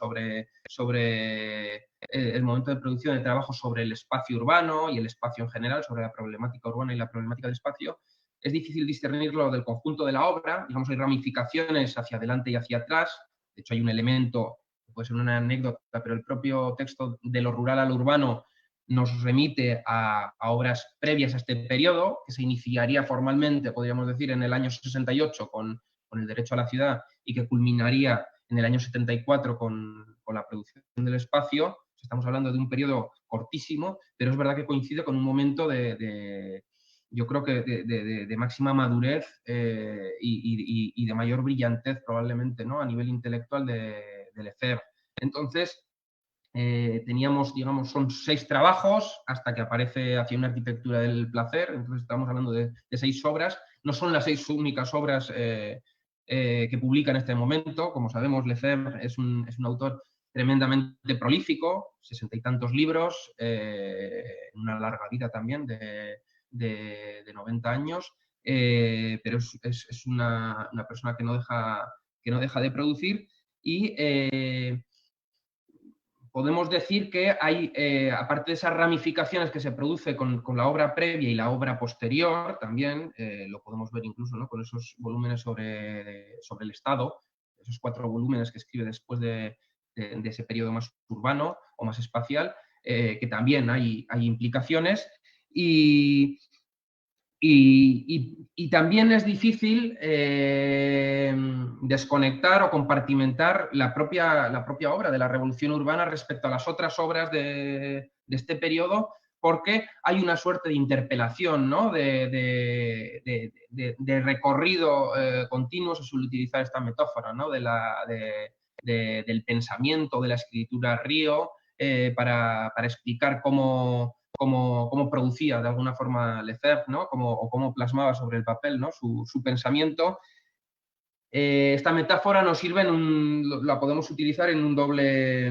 el momento de producción de trabajo sobre el espacio urbano y el espacio en general, sobre la problemática urbana y la problemática del espacio. Es difícil discernirlo del conjunto de la obra, digamos, hay ramificaciones hacia adelante y hacia atrás. De hecho, hay un elemento, puede ser una anécdota, pero el propio texto de lo rural a lo urbano nos remite a obras previas a este periodo, que se iniciaría formalmente, podríamos decir, en el año 68 con el derecho a la ciudad y que culminaría en el año 74 con la producción del espacio. Estamos hablando de un periodo cortísimo, pero es verdad que coincide con un momento yo creo que de máxima madurez y de mayor brillantez probablemente, ¿no?, a nivel intelectual de Lefebvre. Entonces, teníamos, digamos, son 6 trabajos hasta que aparece Hacia una arquitectura del placer. Entonces estamos hablando de 6 obras. No son las 6 únicas obras que publica en este momento. Como sabemos, Lefebvre es un autor tremendamente prolífico, 60 y tantos libros, una larga vida también de 90 años, pero es una persona que no deja de producir y podemos decir que hay, aparte de esas ramificaciones que se produce con la obra previa y la obra posterior, también lo podemos ver incluso, ¿no?, con esos volúmenes sobre el Estado, esos 4 volúmenes que escribe después de ese periodo más urbano o más espacial, que también hay implicaciones y también es difícil desconectar o compartimentar la propia obra de la Revolución Urbana respecto a las otras obras de este periodo, porque hay una suerte de interpelación, ¿no?, de recorrido continuo, se suele utilizar esta metáfora, ¿no?, del pensamiento, de la escritura río, para explicar cómo producía de alguna forma Lefebvre, ¿no?, cómo plasmaba sobre el papel, ¿no?, su pensamiento. Esta metáfora nos sirve la podemos utilizar en un doble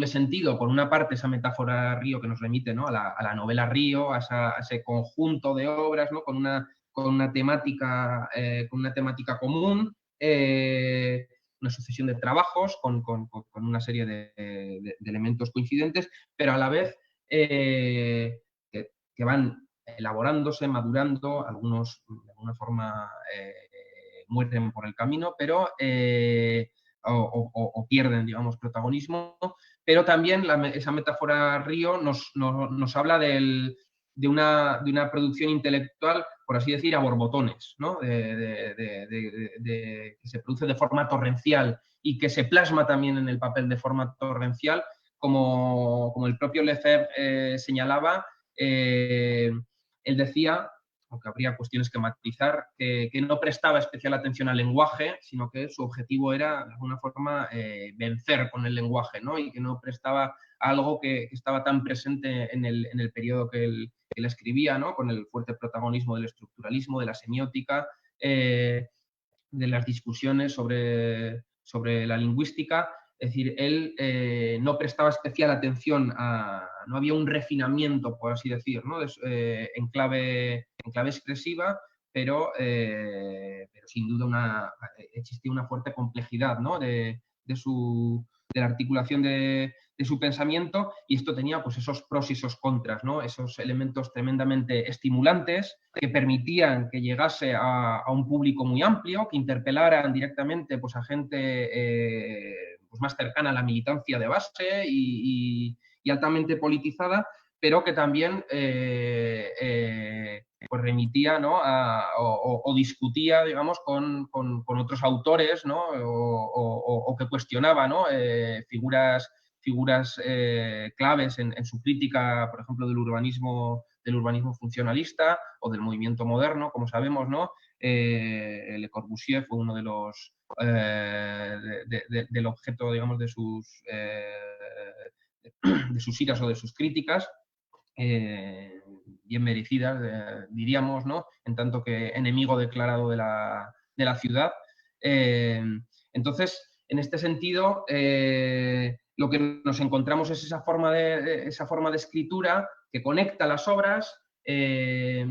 sentido. Por una parte, esa metáfora río que nos remite, ¿no?, a la novela Río, a ese conjunto de obras, ¿no?, con una temática común, una sucesión de trabajos con una serie de elementos coincidentes, pero a la vez que van elaborándose, madurando, algunos de alguna forma mueren por el camino, pero o pierden, digamos, protagonismo, pero también esa metáfora río nos habla de una producción intelectual, por así decir, a borbotones, ¿no?, que se produce de forma torrencial y que se plasma también en el papel de forma torrencial, como el propio Lefebvre señalaba. Él decía, aunque habría cuestiones que matizar, que no prestaba especial atención al lenguaje, sino que su objetivo era, de alguna forma, vencer con el lenguaje, ¿no?, y que no prestaba algo que estaba tan presente en el periodo que él escribía, ¿no?, con el fuerte protagonismo del estructuralismo, de la semiótica, de las discusiones sobre la lingüística. Es decir, él no prestaba especial atención no había un refinamiento, por así decir, ¿no?, en clave expresiva, pero sin duda existía una fuerte complejidad, ¿no?, de la articulación de su pensamiento, y esto tenía, pues, esos pros y esos contras, ¿no?, esos elementos tremendamente estimulantes que permitían que llegase a un público muy amplio, que interpelaran directamente, pues, a gente pues más cercana a la militancia de base y altamente politizada, pero que también pues remitía, ¿no?, o discutía, digamos, con otros autores, ¿no?, o que cuestionaba, ¿no?, figuras claves en su crítica, por ejemplo, del urbanismo del urbanismo funcionalista o del movimiento moderno, como sabemos, ¿no? Le Corbusier fue uno de los del objeto, digamos, de sus iras o de sus críticas, bien merecidas, diríamos, ¿no? En tanto que enemigo declarado de la ciudad. Entonces, en este sentido, lo que nos encontramos es esa forma de escritura que conecta las obras, que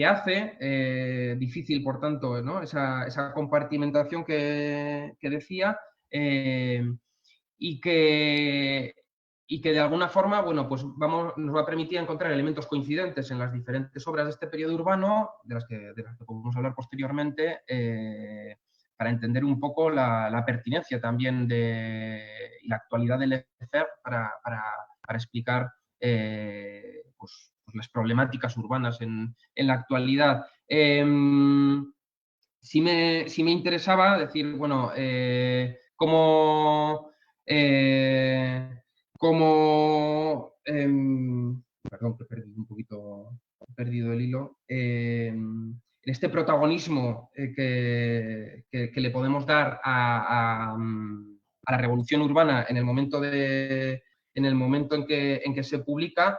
hace difícil, por tanto, ¿no? esa compartimentación que decía, y que de alguna forma, bueno, pues nos va a permitir encontrar elementos coincidentes en las diferentes obras de este periodo urbano, de las que podemos hablar posteriormente, para entender un poco la pertinencia también y la actualidad del Lefebvre para explicar pues las problemáticas urbanas en la actualidad. Sí me interesaba decir, bueno, perdón, que he perdido un poquito, he perdido el hilo. En este protagonismo que le podemos dar a la revolución urbana en el momento en que se publica,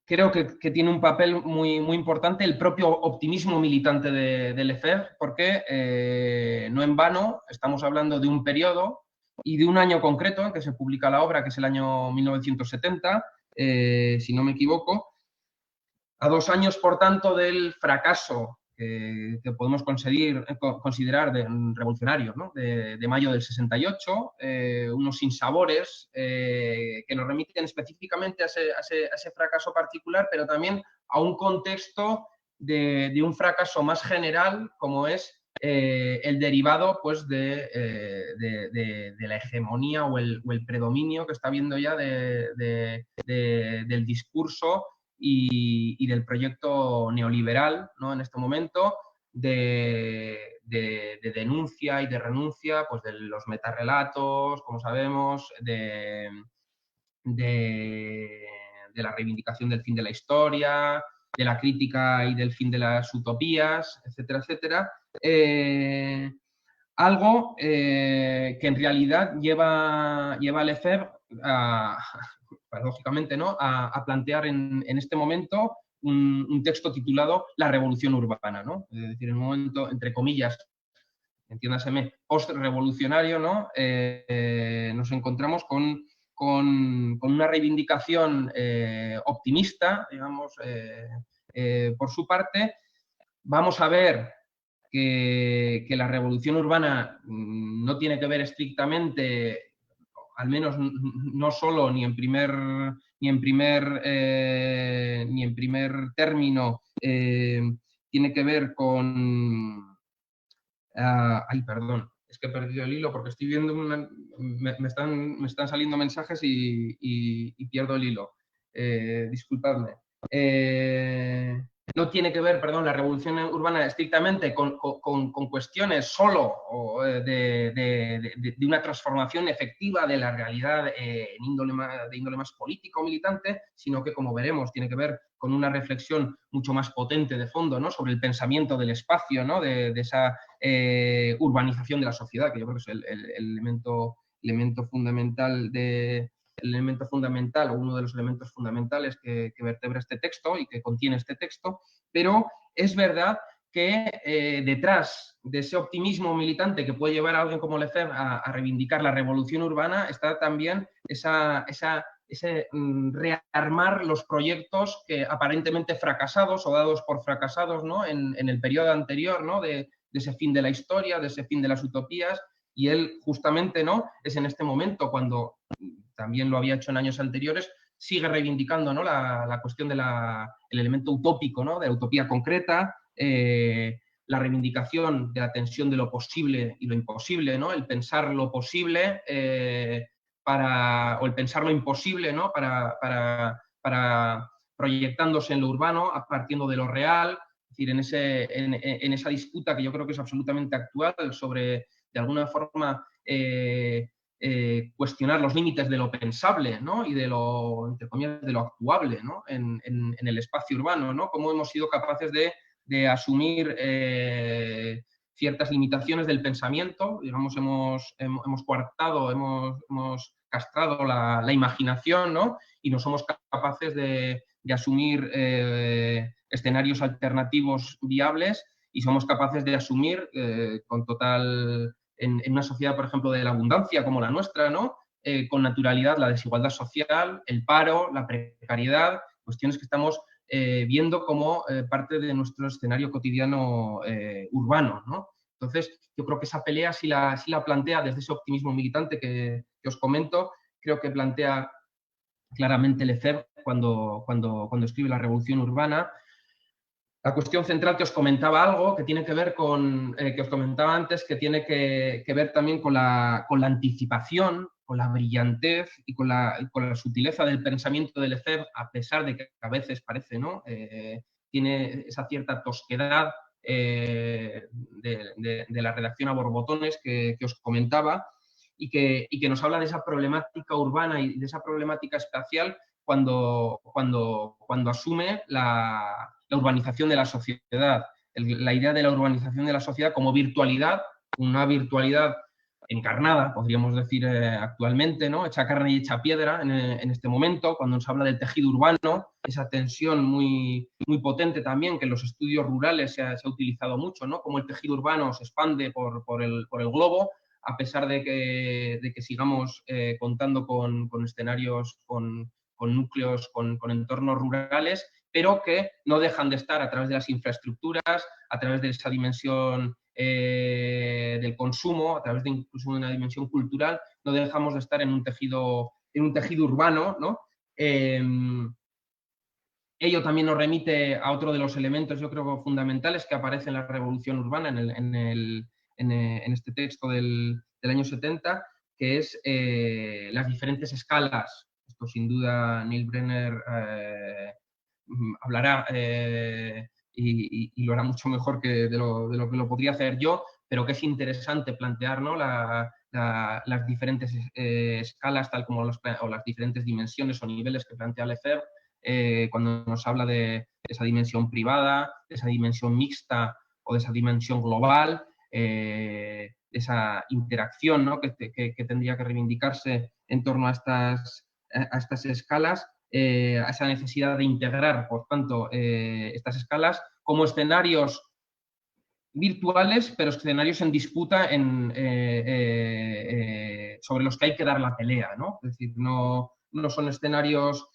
creo que tiene un papel muy, muy importante el propio optimismo militante de Lefebvre, porque no en vano estamos hablando de un periodo y de un año concreto en que se publica la obra, que es el año 1970, si no me equivoco, a 2 años, por tanto, del fracaso que podemos considerar revolucionario, ¿no? de mayo del 68, unos sinsabores que nos remiten específicamente a ese fracaso particular, pero también a un contexto de un fracaso más general, como es el derivado pues, de la hegemonía o el predominio que está habiendo ya del discurso y del proyecto neoliberal, ¿no? En este momento, de denuncia y de renuncia pues, de los metarrelatos, como sabemos, de la reivindicación del fin de la historia, de la crítica y del fin de las utopías, etcétera, etcétera. Algo que en realidad lleva a Lefebvre paradójicamente, ¿no? a plantear en este momento un texto titulado La revolución urbana, ¿no? Es decir, en un momento, entre comillas, entiéndaseme, post-revolucionario, ¿no? Nos encontramos con una reivindicación optimista, digamos, por su parte. Vamos a ver que la revolución urbana no tiene que ver estrictamente, al menos no solo ni en primer término, tiene que ver con... ay, perdón, es que he perdido el hilo porque estoy viendo me están saliendo mensajes y pierdo el hilo. Disculpadme. No tiene que ver, perdón, la revolución urbana estrictamente con cuestiones solo de una transformación efectiva de la realidad de índole más política o militante, sino que, como veremos, tiene que ver con una reflexión mucho más potente de fondo, ¿no? Sobre el pensamiento del espacio, ¿no? de esa urbanización de la sociedad, que yo creo que es el elemento fundamental o uno de los elementos fundamentales que vertebra este texto y que contiene este texto, pero es verdad que detrás de ese optimismo militante que puede llevar a alguien como Lefebvre a reivindicar la revolución urbana está también ese rearmar los proyectos que aparentemente fracasados o dados por fracasados, ¿no? en el periodo anterior, ¿no? de ese fin de la historia, de ese fin de las utopías, y él justamente, ¿no? es en este momento cuando también lo había hecho en años anteriores, sigue reivindicando, ¿no? la cuestión del elemento utópico, ¿no? de la utopía concreta, la reivindicación de la tensión de lo posible y lo imposible, ¿no? el pensar lo posible o el pensar lo imposible, ¿no? para proyectándose en lo urbano, partiendo de lo real, es decir, en esa disputa que yo creo que es absolutamente actual sobre, de alguna forma, cuestionar los límites de lo pensable, ¿no? Y de lo, entre comillas, de lo actuable, ¿no? en el espacio urbano, ¿no? Cómo hemos sido capaces de asumir ciertas limitaciones del pensamiento, digamos, hemos coartado, hemos castrado la imaginación, ¿no? Y no somos capaces de asumir escenarios alternativos viables, y somos capaces de asumir con total, en una sociedad, por ejemplo, de la abundancia como la nuestra, ¿no? Con naturalidad la desigualdad social, el paro, la precariedad, cuestiones que estamos viendo como parte de nuestro escenario cotidiano urbano, ¿no? Entonces, yo creo que esa pelea sí la plantea desde ese optimismo militante que os comento. Creo que plantea claramente Lefebvre cuando escribe La Revolución Urbana. La cuestión central que os comentaba algo, que tiene que ver con, que os comentaba antes, que tiene que ver también con la anticipación, con la brillantez y con la sutileza del pensamiento de Lefebvre, a pesar de que a veces parece, ¿no? Tiene esa cierta tosquedad de la redacción a borbotones que os comentaba, y que nos habla de esa problemática urbana y de esa problemática espacial cuando asume la urbanización de la sociedad, la idea de la urbanización de la sociedad como virtualidad, una virtualidad encarnada, podríamos decir actualmente, ¿no? Hecha carne y hecha piedra en este momento, cuando nos habla del tejido urbano, esa tensión muy potente también, que en los estudios rurales se ha utilizado mucho, ¿no? Cómo el tejido urbano se expande por el globo, a pesar de que sigamos contando con escenarios, con núcleos, con entornos rurales, pero que no dejan de estar a través de las infraestructuras, a través de esa dimensión del consumo, a través de incluso una dimensión cultural, no dejamos de estar en un tejido urbano, ¿no? Ello también nos remite a otro de los elementos, yo creo, fundamentales que aparece en la revolución urbana, en este texto del año 70, que es las diferentes escalas. Esto sin duda Neil Brenner hablará y lo hará mucho mejor de lo que lo podría hacer yo, pero que es interesante plantear, ¿no? Las diferentes escalas, tal como o las diferentes dimensiones o niveles que plantea Lefebvre, cuando nos habla de esa dimensión privada, de esa dimensión mixta o de esa dimensión global, esa interacción, ¿no? que tendría que reivindicarse en torno a estas escalas, a esa necesidad de integrar, por tanto, estas escalas como escenarios virtuales, pero escenarios en disputa sobre los que hay que dar la pelea, ¿no? Es decir, no son escenarios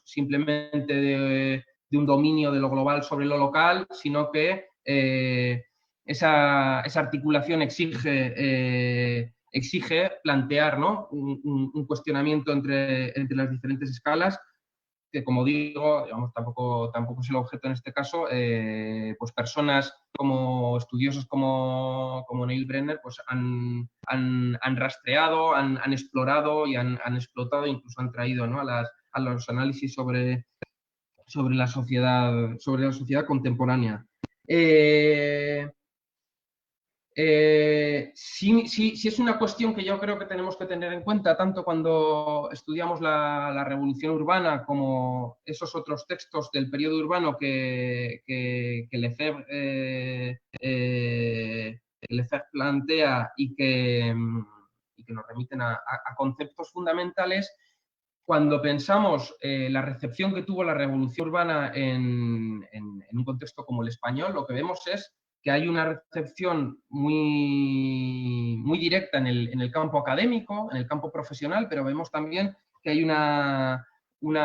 simplemente de un dominio de lo global sobre lo local, sino que esa articulación exige plantear, ¿no? un cuestionamiento entre las diferentes escalas, que, como digo, digamos, tampoco es el objeto en este caso, pues personas como estudiosos como Neil Brenner pues han rastreado, han explorado y han explotado, incluso han traído, ¿no? a los análisis sobre la sociedad contemporánea. Sí es una cuestión que yo creo que tenemos que tener en cuenta, tanto cuando estudiamos la revolución urbana como esos otros textos del periodo urbano que Lefebvre plantea y que nos remiten a conceptos fundamentales. Cuando pensamos la recepción que tuvo la revolución urbana en un contexto como el español, lo que vemos es que hay una recepción muy directa en el campo académico, en el campo profesional, pero vemos también que hay una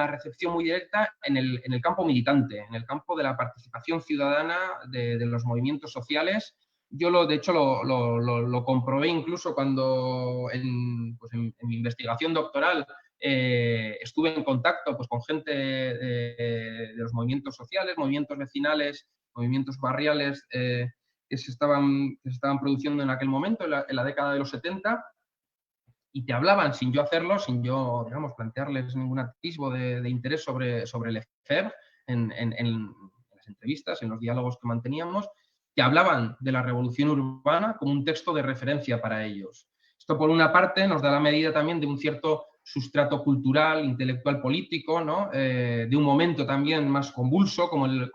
recepción muy directa en el campo militante, en el campo de la participación ciudadana de los movimientos sociales. Yo, de hecho, lo comprobé incluso cuando en mi investigación doctoral estuve en contacto pues, con gente de los movimientos sociales, movimientos vecinales, movimientos barriales que se estaban produciendo en aquel momento, en la década de los 70, y te hablaban, sin yo hacerlo, sin yo, digamos, plantearles ningún atisbo de interés sobre Lefebvre en las entrevistas, en los diálogos que manteníamos, te hablaban de la revolución urbana como un texto de referencia para ellos. Esto, por una parte, nos da la medida también de un cierto sustrato cultural, intelectual, político, ¿no? De un momento también más convulso, como el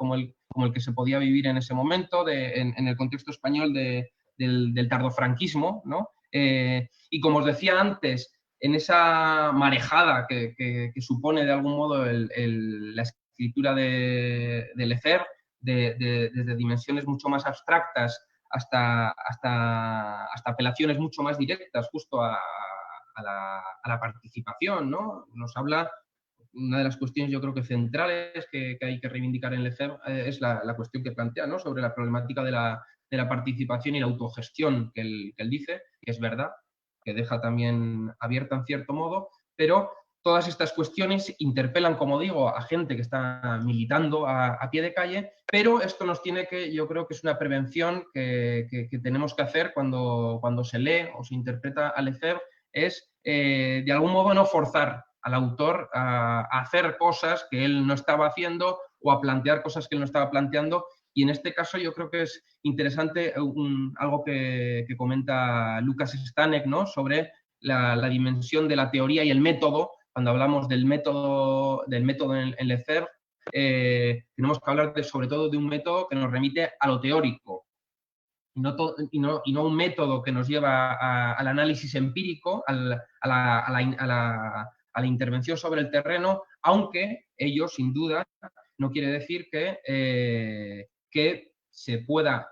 que se podía vivir en ese momento, en el contexto español del tardofranquismo, ¿no? Y como os decía antes, en esa marejada que supone de algún modo la escritura de Lefebvre, desde dimensiones mucho más abstractas hasta apelaciones mucho más directas justo a la participación, ¿no? Nos habla, una de las cuestiones yo creo que centrales que hay que reivindicar en Lefebvre es la cuestión que plantea, ¿no? Sobre la problemática de la participación y la autogestión que él dice, que es verdad, que deja también abierta en cierto modo, pero todas estas cuestiones interpelan, como digo, a gente que está militando a pie de calle, pero esto nos tiene que, yo creo que es una prevención que tenemos que hacer cuando se lee o se interpreta a Lefebvre, es de algún modo no forzar al autor a hacer cosas que él no estaba haciendo o a plantear cosas que él no estaba planteando. Y en este caso yo creo que es interesante algo que comenta Lucas Stanek, ¿no? Sobre la dimensión de la teoría y el método. Cuando hablamos del método en Lefebvre, tenemos que hablar sobre todo de un método que nos remite a lo teórico y no un método que nos lleva al análisis empírico, a la intervención sobre el terreno, aunque ello, sin duda, no quiere decir que se pueda,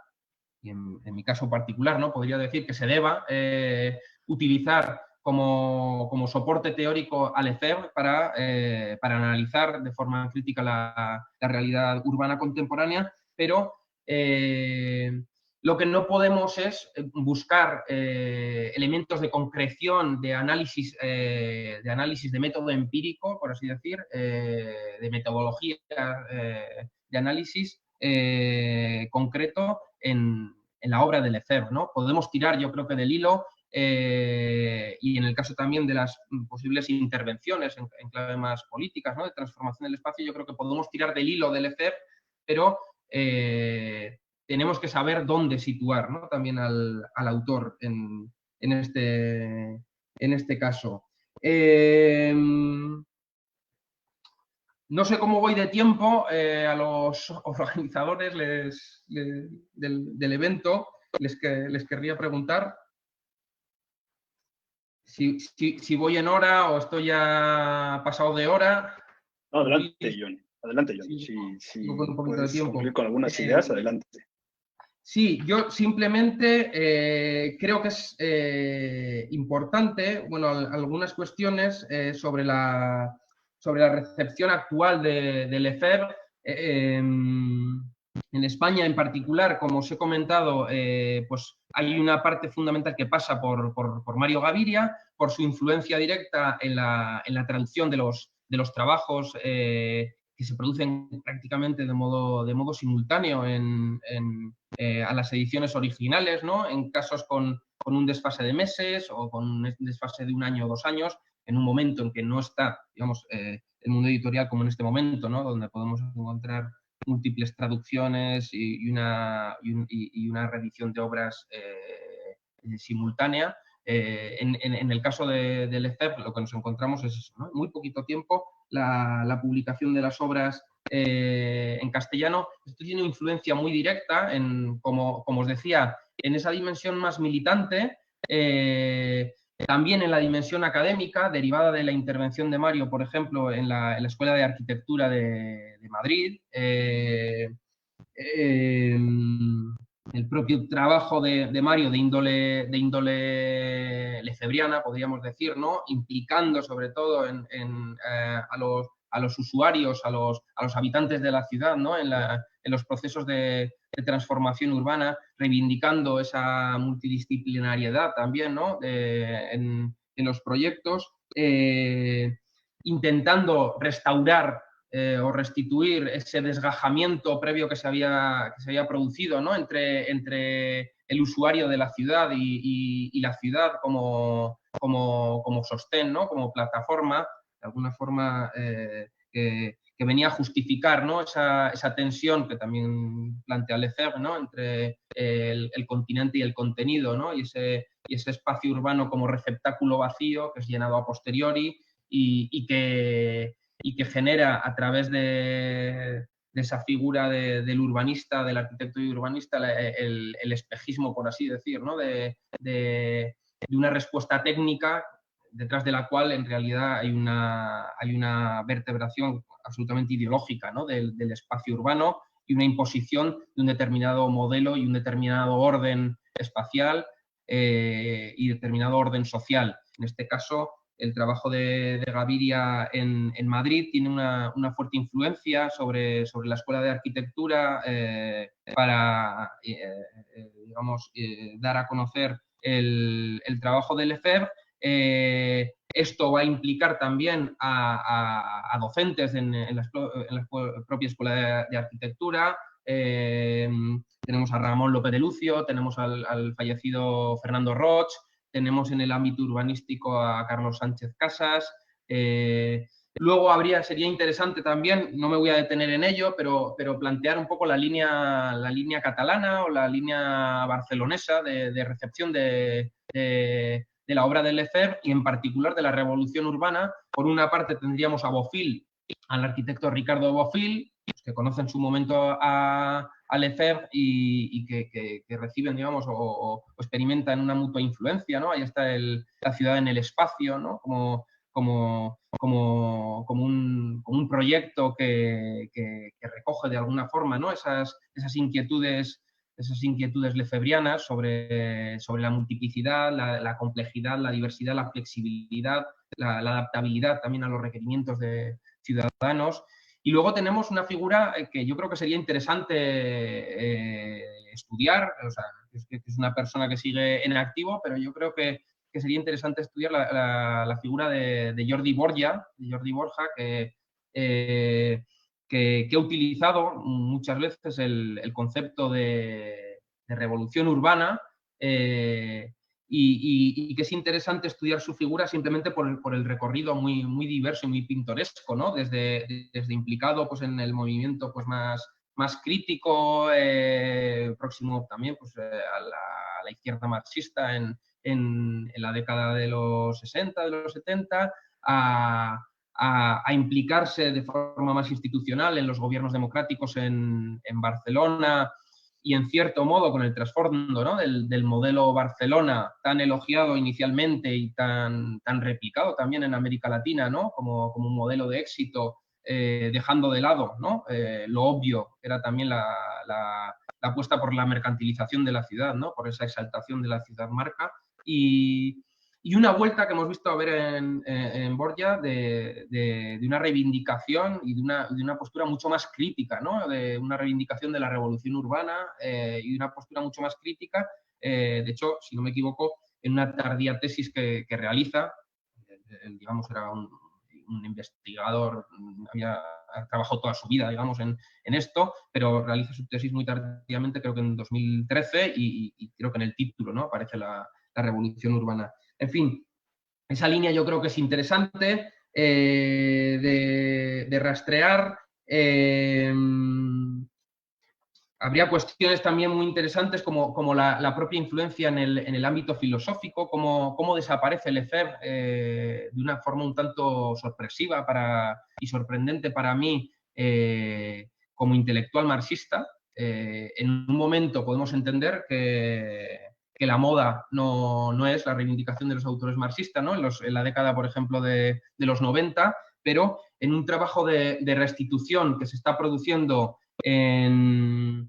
y en mi caso particular, ¿no? Podría decir que se deba utilizar como soporte teórico a Lefebvre para analizar de forma crítica la realidad urbana contemporánea, pero lo que no podemos es buscar elementos de concreción, de análisis de método empírico, por así decir, de metodología de análisis concreto en la obra de Lefebvre, ¿no? Podemos tirar, yo creo que del hilo, y en el caso también de las posibles intervenciones en clave más políticas, ¿no? De transformación del espacio, yo creo que podemos tirar del hilo de Lefebvre, pero tenemos que saber dónde situar, ¿no? También al autor en este caso. No sé cómo voy de tiempo. A los organizadores del evento les querría preguntar si voy en hora o estoy ya pasado de hora. No, adelante, John. Adelante, John. Si puedes cumplir con algunas ideas, adelante. Sí, yo simplemente creo que es importante, bueno, algunas cuestiones sobre la recepción actual de Lefebvre. En España en particular, como os he comentado, pues hay una parte fundamental que pasa por Mario Gaviria, por su influencia directa en la traducción de los trabajos que se producen prácticamente de modo simultáneo a las ediciones originales, ¿no? En casos con un desfase de meses o con un desfase de 1 año o 2 años, en un momento en que no está, digamos, el mundo editorial como en este momento, ¿no? Donde podemos encontrar múltiples traducciones y una reedición de obras simultánea. En el caso de Lefebvre, lo que nos encontramos es eso, ¿no? Muy poquito tiempo la publicación de las obras en castellano. Esto tiene influencia muy directa, como os decía, en esa dimensión más militante, también en la dimensión académica, derivada de la intervención de Mario, por ejemplo, en la Escuela de Arquitectura de Madrid. El propio trabajo de Mario de índole lefebriana, podríamos decir, ¿no? Implicando sobre todo a los usuarios, a los habitantes de la ciudad, ¿no? En los procesos de transformación urbana, reivindicando esa multidisciplinariedad también, ¿no? En los proyectos, intentando restaurar o restituir ese desgajamiento previo que se había producido, ¿no? entre el usuario de la ciudad y la ciudad como sostén, ¿no? Como plataforma, de alguna forma que venía a justificar, ¿no? esa tensión que también plantea Lefebvre, ¿no? Entre el continente y el contenido, ¿no? y ese espacio urbano como receptáculo vacío que es llenado a posteriori y que genera a través de esa figura del urbanista, del arquitecto y urbanista, el espejismo, por así decir, ¿no? de una respuesta técnica detrás de la cual en realidad hay una vertebración absolutamente ideológica, ¿no? del espacio urbano y una imposición de un determinado modelo y un determinado orden espacial y determinado orden social. En este caso, el trabajo de Gaviria en Madrid tiene una fuerte influencia sobre la Escuela de Arquitectura para, digamos, dar a conocer el trabajo de Lefebvre. Esto va a implicar también a docentes en la propia Escuela de Arquitectura. Tenemos a Ramón López de Lucio, tenemos al fallecido Fernando Roch, tenemos en el ámbito urbanístico a Carlos Sánchez Casas. Luego sería interesante también, no me voy a detener en ello, pero plantear un poco la línea catalana o la línea barcelonesa de recepción de la obra de Lefebvre y en particular de la revolución urbana. Por una parte tendríamos a Bofill, al arquitecto Ricardo Bofill, que conoce en su momento a Lefebvre y que reciben, digamos, o experimentan una mutua influencia, ¿no? Ahí está la ciudad en el espacio, ¿no? Como un proyecto que recoge de alguna forma, ¿no? esas inquietudes lefebrianas sobre la multiplicidad, la complejidad, la diversidad, la flexibilidad, la adaptabilidad también a los requerimientos de ciudadanos. Y luego tenemos una figura que yo creo que sería interesante estudiar, o sea, que es una persona que sigue en activo, pero yo creo que sería interesante estudiar la figura de Jordi Borja, que ha utilizado muchas veces el concepto de revolución urbana y que es interesante estudiar su figura simplemente por el recorrido muy, muy diverso y muy pintoresco, ¿no? Desde implicado pues, en el movimiento pues, más crítico, próximo también pues, a la izquierda marxista en la década de los 60, de los 70, a implicarse de forma más institucional en los gobiernos democráticos en Barcelona y en cierto modo con el trasfondo, ¿no? del modelo Barcelona tan elogiado inicialmente y tan replicado también en América Latina, ¿no? como un modelo de éxito, dejando de lado, ¿no? Lo obvio, que era también la apuesta por la mercantilización de la ciudad, ¿no? Por esa exaltación de la ciudad marca. Y una vuelta que hemos visto a ver en Borja de una reivindicación y de una postura mucho más crítica, ¿no? De una reivindicación de la revolución urbana y de una postura mucho más crítica. De hecho, si no me equivoco, en una tardía tesis que realiza, digamos, era un investigador, había trabajado toda su vida, digamos, en esto, pero realiza su tesis muy tardíamente, creo que en 2013, y creo que en el título, ¿no? Aparece la revolución urbana. En fin, esa línea yo creo que es interesante de rastrear. Habría cuestiones también muy interesantes como la propia influencia en el ámbito filosófico, cómo desaparece Lefebvre de una forma un tanto sorpresiva y sorprendente para mí como intelectual marxista. En un momento podemos entender que la moda no es la reivindicación de los autores marxistas, ¿no? En la década, por ejemplo, de los 90, pero en un trabajo de restitución que se está produciendo de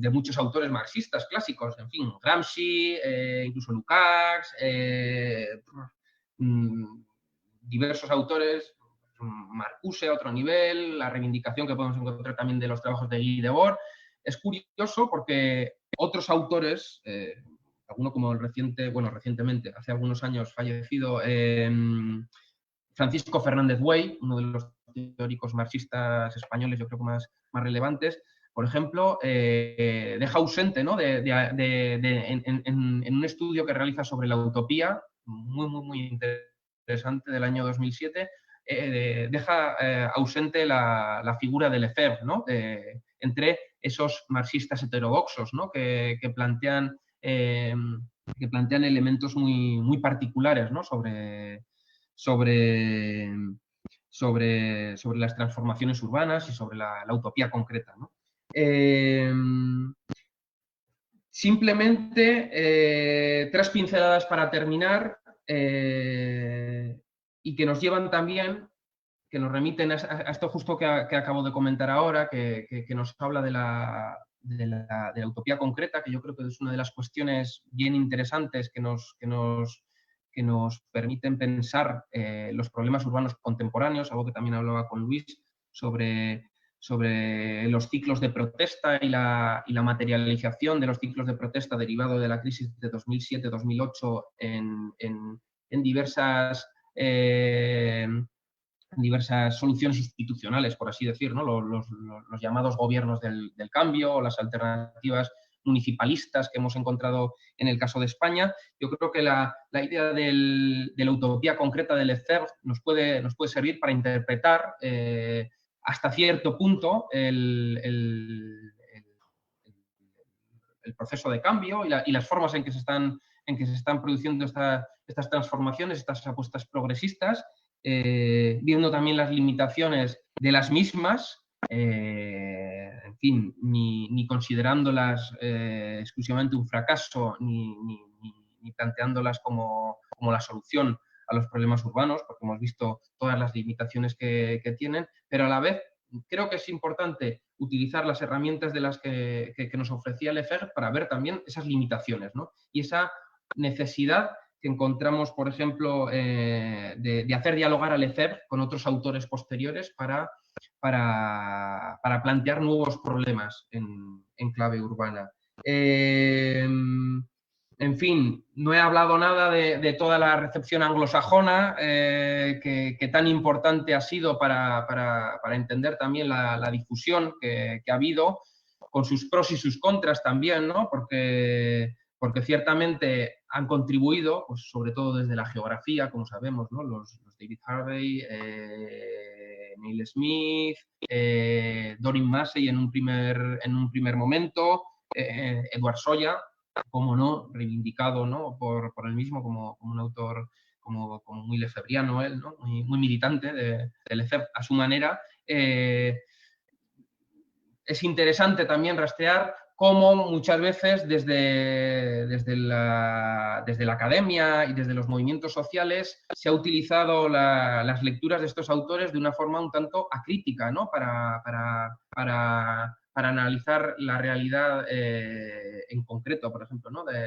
muchos autores marxistas clásicos, en fin, Gramsci, incluso Lukács, diversos autores, Marcuse a otro nivel, la reivindicación que podemos encontrar también de los trabajos de Guy Debord. Es curioso porque otros autores, alguno como recientemente, hace algunos años fallecido, Francisco Fernández Buey, uno de los teóricos marxistas españoles, yo creo que más relevantes, por ejemplo, deja ausente, ¿no? en un estudio que realiza sobre la utopía, muy, muy, muy interesante, del año 2007, deja ausente la figura de Lefebvre, ¿no? Entre esos marxistas heterodoxos, ¿no? que plantean elementos muy particulares, ¿no? sobre las transformaciones urbanas y sobre la utopía concreta, ¿no? Simplemente 3 pinceladas para terminar y que nos llevan también, que nos remiten a esto justo que acabo de comentar ahora, que nos habla de la utopía concreta, que yo creo que es una de las cuestiones bien interesantes que nos permiten pensar los problemas urbanos contemporáneos, algo que también hablaba con Luis, sobre los ciclos de protesta y la materialización de los ciclos de protesta derivado de la crisis de 2007-2008 en diversas soluciones institucionales, por así decir, ¿no? Los llamados gobiernos del cambio o las alternativas municipalistas que hemos encontrado en el caso de España. Yo creo que la idea de la utopía concreta de Lefebvre nos puede servir para interpretar hasta cierto punto el proceso de cambio y las formas en que se están produciendo estas transformaciones, estas apuestas progresistas, viendo también las limitaciones de las mismas, en fin, ni considerándolas exclusivamente un fracaso, ni planteándolas como la solución a los problemas urbanos, porque hemos visto todas las limitaciones que tienen, pero a la vez creo que es importante utilizar las herramientas de las que nos ofrecía Lefebvre para ver también esas limitaciones, ¿no? Y esa necesidad que encontramos, por ejemplo, de hacer dialogar a Lefebvre con otros autores posteriores para plantear nuevos problemas en clave urbana. En fin, no he hablado nada de toda la recepción anglosajona que tan importante ha sido para entender también la difusión que ha habido, con sus pros y sus contras también, ¿no? Porque ciertamente han contribuido, pues, sobre todo desde la geografía, como sabemos, ¿no? Los David Harvey, Neil Smith, Doreen Massey en un primer momento, Edward Soya, como no, reivindicado, ¿no? por él mismo como un autor como muy lefebriano, él, ¿no? muy militante de Lefebvre a su manera. Es interesante también rastrear cómo muchas veces desde la academia y desde los movimientos sociales se ha utilizado las lecturas de estos autores de una forma un tanto acrítica, ¿no? para analizar la realidad en concreto, por ejemplo, ¿no? de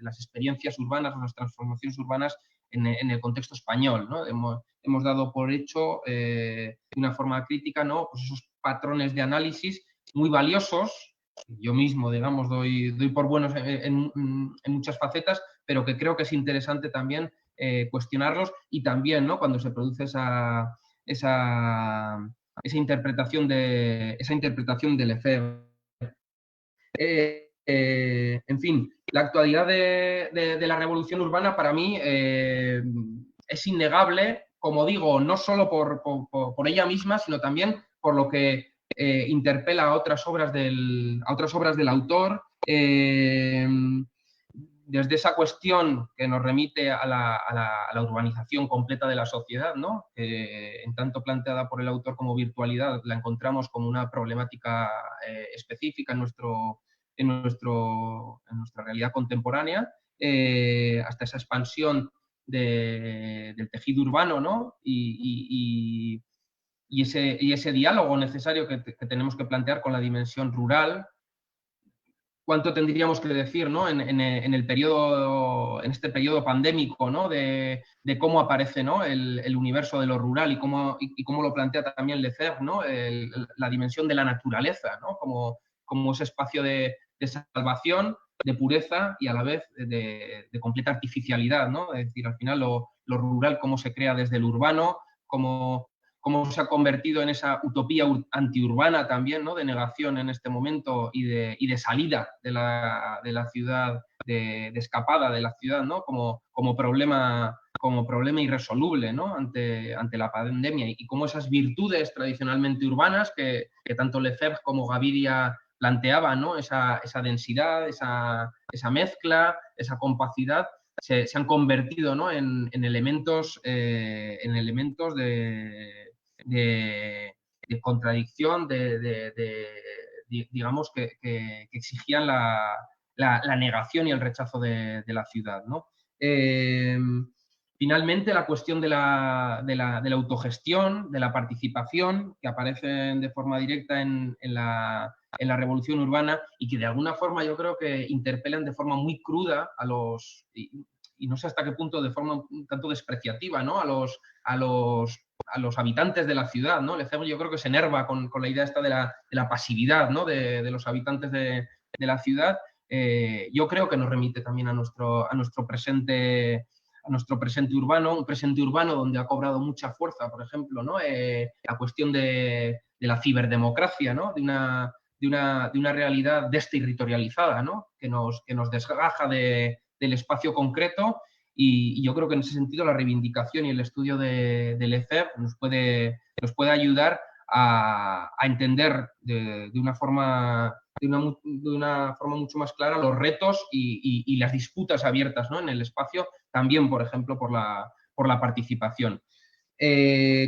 las experiencias urbanas o las transformaciones urbanas en el contexto español, ¿no? Hemos dado por hecho de una forma crítica, ¿no? Pues esos patrones de análisis muy valiosos, yo mismo, digamos, doy por buenos en muchas facetas, pero que creo que es interesante también cuestionarlos y también, ¿no? Cuando se produce esa interpretación de Lefebvre. En fin, la actualidad de la revolución urbana para mí es innegable, como digo, no solo por ella misma, sino también por lo que interpela a otras obras del autor, desde esa cuestión que nos remite a la urbanización completa de la sociedad, ¿no? Que en tanto planteada por el autor como virtualidad, la encontramos como una problemática específica en nuestra realidad contemporánea, hasta esa expansión del tejido urbano, ¿no? Y ese diálogo necesario que tenemos que plantear con la dimensión rural. ¿Cuánto tendríamos que decir, ¿no? en este periodo pandémico, ¿no? de cómo aparece, ¿no? el universo de lo rural y cómo lo plantea también Lefebvre, ¿no? La dimensión de la naturaleza, ¿no? como ese espacio de salvación, de pureza y a la vez de completa artificialidad, ¿no? Es decir, al final lo rural, cómo se crea desde el urbano, cómo se ha convertido en esa utopía antiurbana también, ¿no? De negación en este momento y de salida de la ciudad, de escapada de la ciudad, ¿no? Como problema como problema irresoluble, ¿no? ante la pandemia, y cómo esas virtudes tradicionalmente urbanas que tanto Lefebvre como Gaviria planteaban, ¿no? esa densidad, esa mezcla, esa compacidad, se han convertido, ¿no? en elementos de contradicción, digamos, que exigían la negación y el rechazo de la ciudad, ¿no? Finalmente, la cuestión de la autogestión, de la participación, que aparecen de forma directa en la revolución urbana y que de alguna forma yo creo que interpelan de forma muy cruda a los, y no sé hasta qué punto de forma un tanto despreciativa, ¿no? a los habitantes de la ciudad, ¿no? Lefebvre yo creo que se enerva con la idea esta de la pasividad, ¿no? de los habitantes de la ciudad. Yo creo que nos remite también a nuestro presente urbano, un presente urbano donde ha cobrado mucha fuerza, por ejemplo, ¿no? La cuestión de la ciberdemocracia, ¿no? de una realidad desterritorializada, ¿no? que nos desgaja del espacio concreto, y yo creo que en ese sentido la reivindicación y el estudio de Lefebvre nos puede ayudar a entender de una forma mucho más clara los retos y las disputas abiertas, ¿no? en el espacio, también, por ejemplo, por la participación.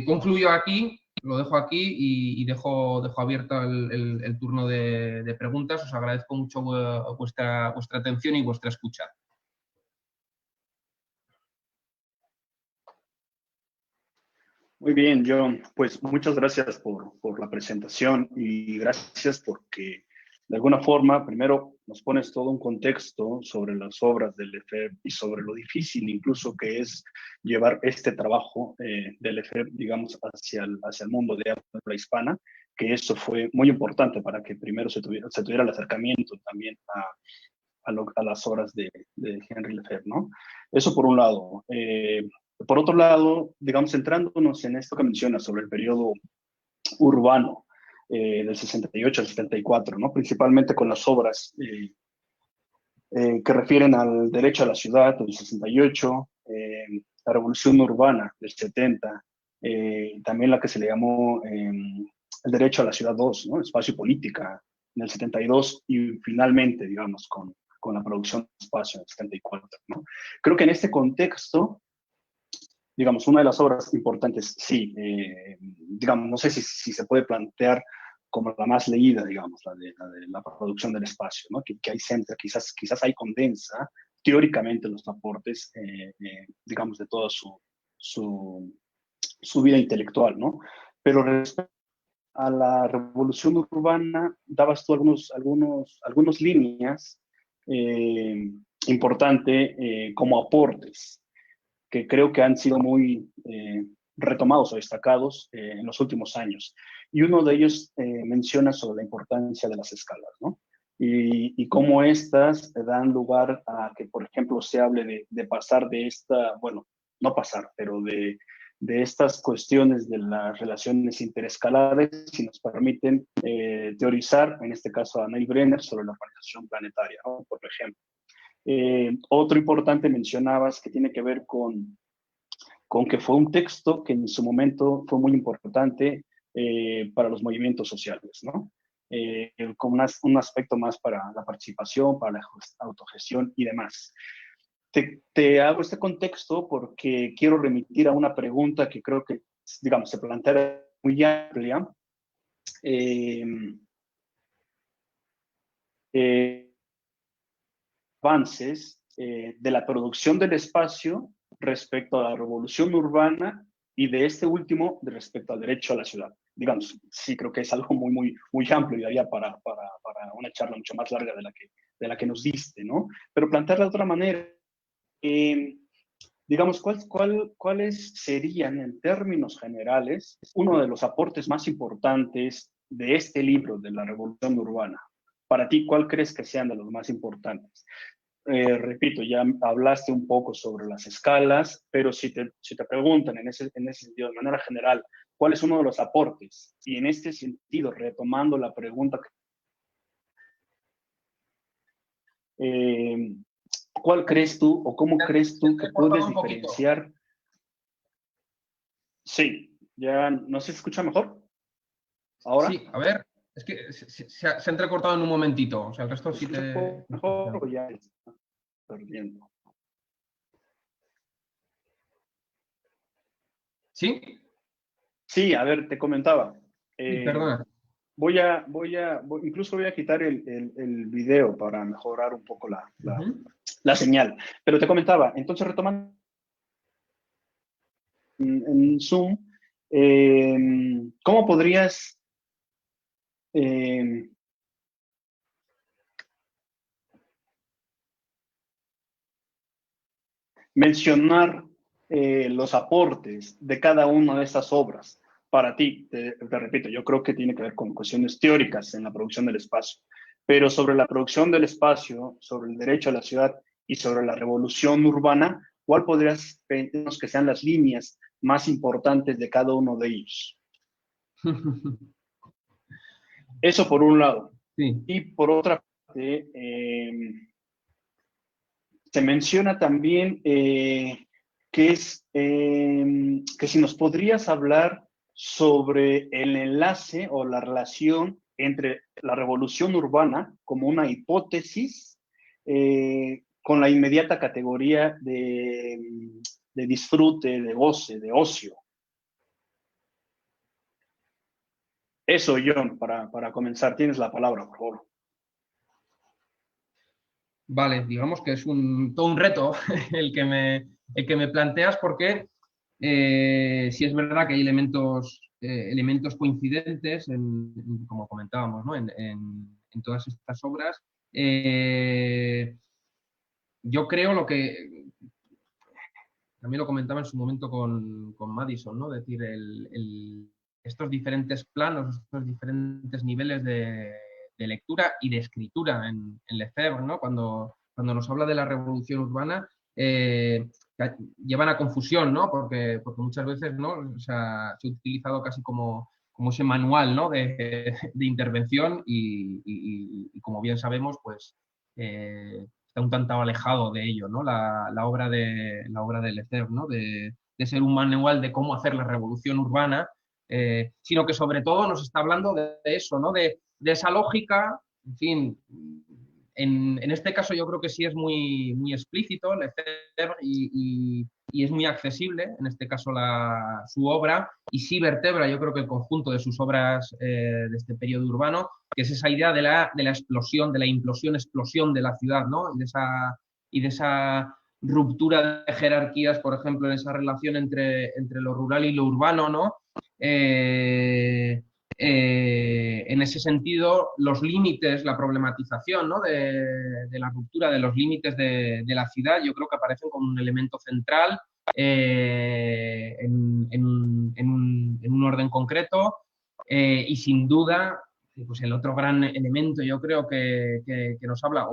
Concluyo aquí, lo dejo aquí y dejo abierto el turno de preguntas. Os agradezco mucho vuestra atención y vuestra escucha. Muy bien, John. Pues muchas gracias por la presentación y gracias porque de alguna forma, primero, nos pones todo un contexto sobre las obras del Lefebvre y sobre lo difícil incluso que es llevar este trabajo del Lefebvre, digamos, hacia el mundo de habla hispana, que eso fue muy importante para que primero se tuviera el acercamiento también a las obras de Henri Lefebvre, ¿no? Eso por un lado. Por otro lado, digamos, centrándonos en esto que mencionas sobre el periodo urbano del 68 al 74, ¿no? Principalmente con las obras que refieren al derecho a la ciudad del 68, la revolución urbana del 70, también la que se le llamó el derecho a la ciudad 2, ¿no? Espacio y política en el 72 y finalmente, digamos, con la producción de espacio en el 74, ¿no? Creo que en este contexto, digamos, una de las obras importantes, sí, digamos, no sé si se puede plantear como la más leída, digamos, la de la producción del espacio, ¿no? Que ahí centra, quizás ahí condensa teóricamente los aportes, digamos, de toda su vida intelectual, ¿no? Pero respecto a la revolución urbana, dabas tú algunas líneas importantes como aportes, que creo que han sido muy retomados o destacados en los últimos años. Y uno de ellos menciona sobre la importancia de las escalas, ¿no? Y cómo estas dan lugar a que, por ejemplo, se hable de pasar de esta, bueno, no pasar, pero de estas cuestiones de las relaciones interescalares, si nos permiten teorizar, en este caso a Neil Brenner, sobre la organización planetaria, ¿no? Por ejemplo. Otro importante mencionabas que tiene que ver con que fue un texto que en su momento fue muy importante para los movimientos sociales, ¿no? Con un aspecto más para la participación, para la autogestión y demás. Te hago este contexto porque quiero remitir a una pregunta que creo que, digamos, se plantea muy amplia. Avances de la producción del espacio respecto a la revolución urbana y de este último respecto al derecho a la ciudad. Digamos, sí creo que es algo muy amplio y daría para una charla mucho más larga de la que nos diste, ¿no? Pero plantearla de otra manera, digamos, ¿cuáles serían en términos generales uno de los aportes más importantes de este libro de la revolución urbana? Para ti, ¿cuál crees que sean de los más importantes? Repito, ya hablaste un poco sobre las escalas, pero si te preguntan en ese sentido, de manera general, ¿cuál es uno de los aportes? Y en este sentido, retomando la pregunta, ¿cuál crees tú o cómo crees tú que puedes diferenciar Sí, ya no se escucha mejor. ¿Ahora? Sí, a ver, es que se ha entrecortado en un momentito. O sea, el resto ¿Se sí escucha un te... poco mejor o ya está perdiendo? ¿Sí? Sí, a ver, te comentaba. Sí, Eh, perdona. incluso voy a quitar el video para mejorar un poco Ujú. la señal. Pero te comentaba, entonces retomando en Zoom, ¿cómo podrías eh, mencionar los aportes de cada una de estas obras para ti? Te repito, yo creo que tiene que ver con cuestiones teóricas en la producción del espacio, pero sobre la producción del espacio, sobre el derecho a la ciudad y sobre la revolución urbana, ¿cuál podrías pensar que sean las líneas más importantes de cada uno de ellos? Eso por un lado. Sí. Y por otra parte, se menciona también que si nos podrías hablar sobre el enlace o la relación entre la revolución urbana como una hipótesis con la inmediata categoría de disfrute, de goce, de ocio. Eso, John, para comenzar, tienes la palabra, por favor. Vale, digamos que es todo un reto el que me planteas porque sí es verdad que hay elementos coincidentes, como comentábamos, ¿no? En todas estas obras. Yo creo lo que también lo comentaba en su momento con Madison, ¿no? Es decir, estos diferentes planos, estos diferentes niveles de lectura y de escritura en Lefebvre, ¿no? Cuando nos habla de la revolución urbana, llevan a confusión, ¿no? Porque muchas veces, ¿no? O sea, se ha utilizado casi como ese manual, ¿no? de intervención y como bien sabemos, pues está un tanto alejado de ello, ¿no? La obra de Lefebvre, ¿no? De ser un manual de cómo hacer la revolución urbana, sino que sobre todo nos está hablando de eso, ¿no? De esa lógica, en fin, en este caso yo creo que sí es muy explícito Lefebvre y es muy accesible, en este caso su obra, y sí vertebra yo creo que el conjunto de sus obras de este periodo urbano, que es esa idea de la explosión, de la implosión-explosión de la ciudad, ¿no? Y de esa ruptura de jerarquías, por ejemplo, en esa relación entre lo rural y lo urbano, ¿no? En ese sentido, los límites, la problematización, ¿no? de la ruptura de los límites de la ciudad, yo creo que aparecen como un elemento central en un orden concreto y sin duda pues el otro gran elemento yo creo que nos habla,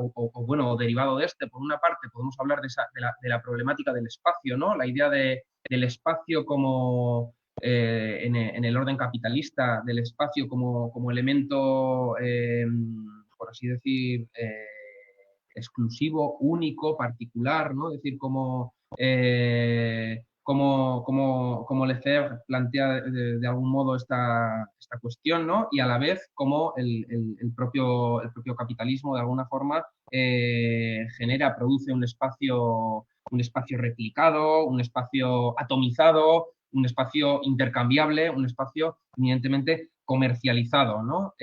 bueno, derivado de este, por una parte podemos hablar de la problemática del espacio, ¿no? La idea del espacio como en el orden capitalista, del espacio como elemento, por así decir, exclusivo, único, particular, ¿no? Es decir, como Lefebvre plantea de algún modo esta cuestión, ¿no? Y a la vez como el propio capitalismo, de alguna forma, produce un espacio replicado, un espacio atomizado, un espacio intercambiable, un espacio evidentemente comercializado, ¿no?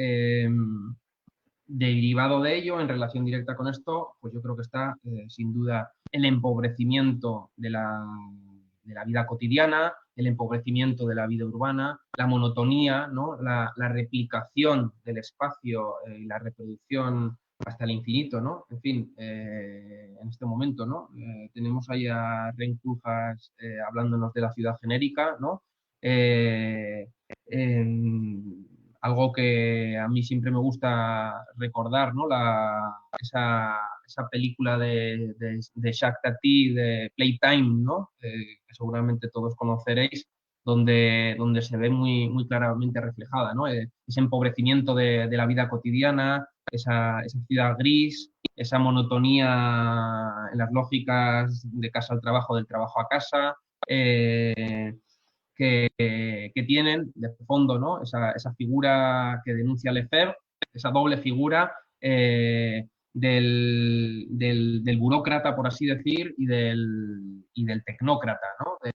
Derivado de ello, en relación directa con esto, pues yo creo que está sin duda el empobrecimiento de la vida cotidiana, el empobrecimiento de la vida urbana, la monotonía, ¿no? La replicación del espacio y la reproducción hasta el infinito, ¿no? En fin, en este momento, ¿no? Tenemos ahí a Renculjas hablándonos de la ciudad genérica, ¿no? Eh, algo que a mí siempre me gusta recordar, ¿no? Esa película de Jacques Tati, de Playtime, ¿no? Que seguramente todos conoceréis, donde se ve muy claramente reflejada, ¿no? Ese empobrecimiento de la vida cotidiana, esa ciudad gris, esa monotonía en las lógicas de casa al trabajo, del trabajo a casa, que tienen de fondo, ¿no? Esa figura que denuncia Lefebvre, esa doble figura del burócrata, por así decir, y del tecnócrata, ¿no? De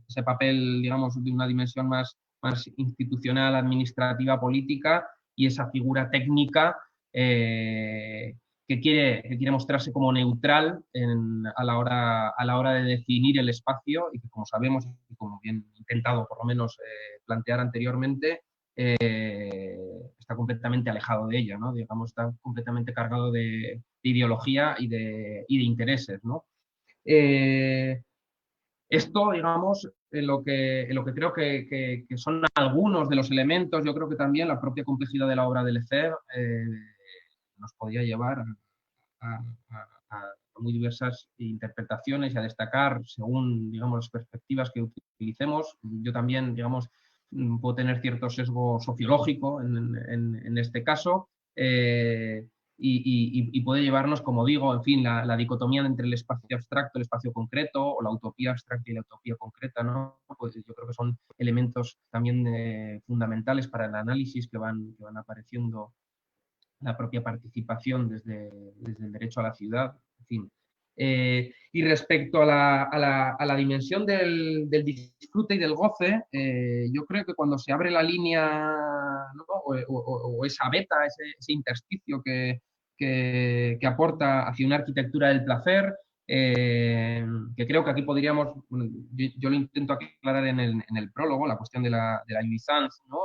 ese papel, digamos, de una dimensión más institucional, administrativa, política, y esa figura técnica que quiere mostrarse como neutral a la hora de definir el espacio y que, como sabemos, y como bien intentado por lo menos plantear anteriormente, está completamente alejado de ella, ¿no? Digamos, está completamente cargado de ideología y de intereses, ¿no? Esto, digamos, en lo que creo que son algunos de los elementos, yo creo que también la propia complejidad de la obra de Lefebvre nos podría llevar a muy diversas interpretaciones y a destacar según, digamos, las perspectivas que utilicemos. Yo también, digamos, puedo tener cierto sesgo sociológico en este caso y puede llevarnos, como digo, en fin, la dicotomía entre el espacio abstracto, el espacio concreto, o la utopía abstracta y la utopía concreta, ¿no? Pues yo creo que son elementos también fundamentales para el análisis que van apareciendo, la propia participación desde el derecho a la ciudad, en fin. Y respecto a la dimensión del disfrute y del goce, yo creo que cuando se abre la línea, ¿no? o esa veta, ese intersticio que aporta hacia una arquitectura del placer, que creo que aquí podríamos, yo lo intento aclarar en el prólogo, la cuestión de la jouissance, ¿no?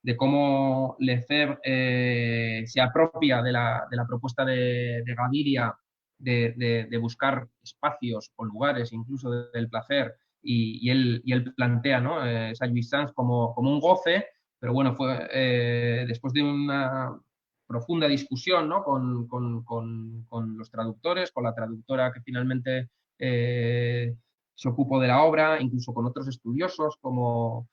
de cómo Lefebvre se apropia de la propuesta de Gaviria de buscar espacios o lugares incluso del placer y él plantea, ¿no? Esa jouissance como un goce, pero bueno, fue después de una profunda discusión, ¿no? con los traductores, con la traductora que finalmente se ocupó de la obra, incluso con otros estudiosos como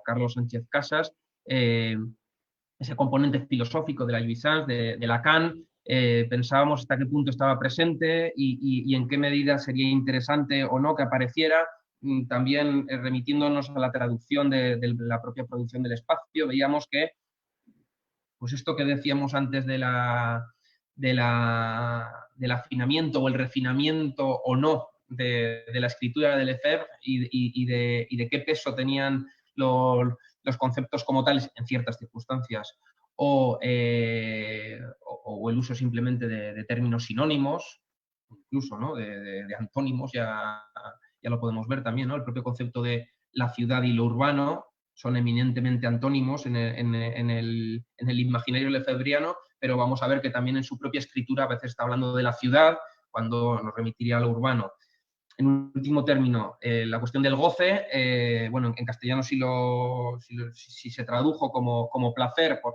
Carlos Sánchez Casas, ese componente filosófico de la jouissance, de Lacan, pensábamos hasta qué punto estaba presente y en qué medida sería interesante o no que apareciera. También remitiéndonos a la traducción de la propia producción del espacio, veíamos que pues esto que decíamos antes del afinamiento o el refinamiento o no de la escritura de Lefebvre y de qué peso tenían los conceptos como tales en ciertas circunstancias o el uso simplemente de términos sinónimos, incluso, ¿no? de antónimos, ya lo podemos ver también, ¿no? El propio concepto de la ciudad y lo urbano son eminentemente antónimos en el imaginario lefebvriano, pero vamos a ver que también en su propia escritura a veces está hablando de la ciudad cuando nos remitiría a lo urbano. En último término, la cuestión del goce, bueno, en castellano si se tradujo como placer por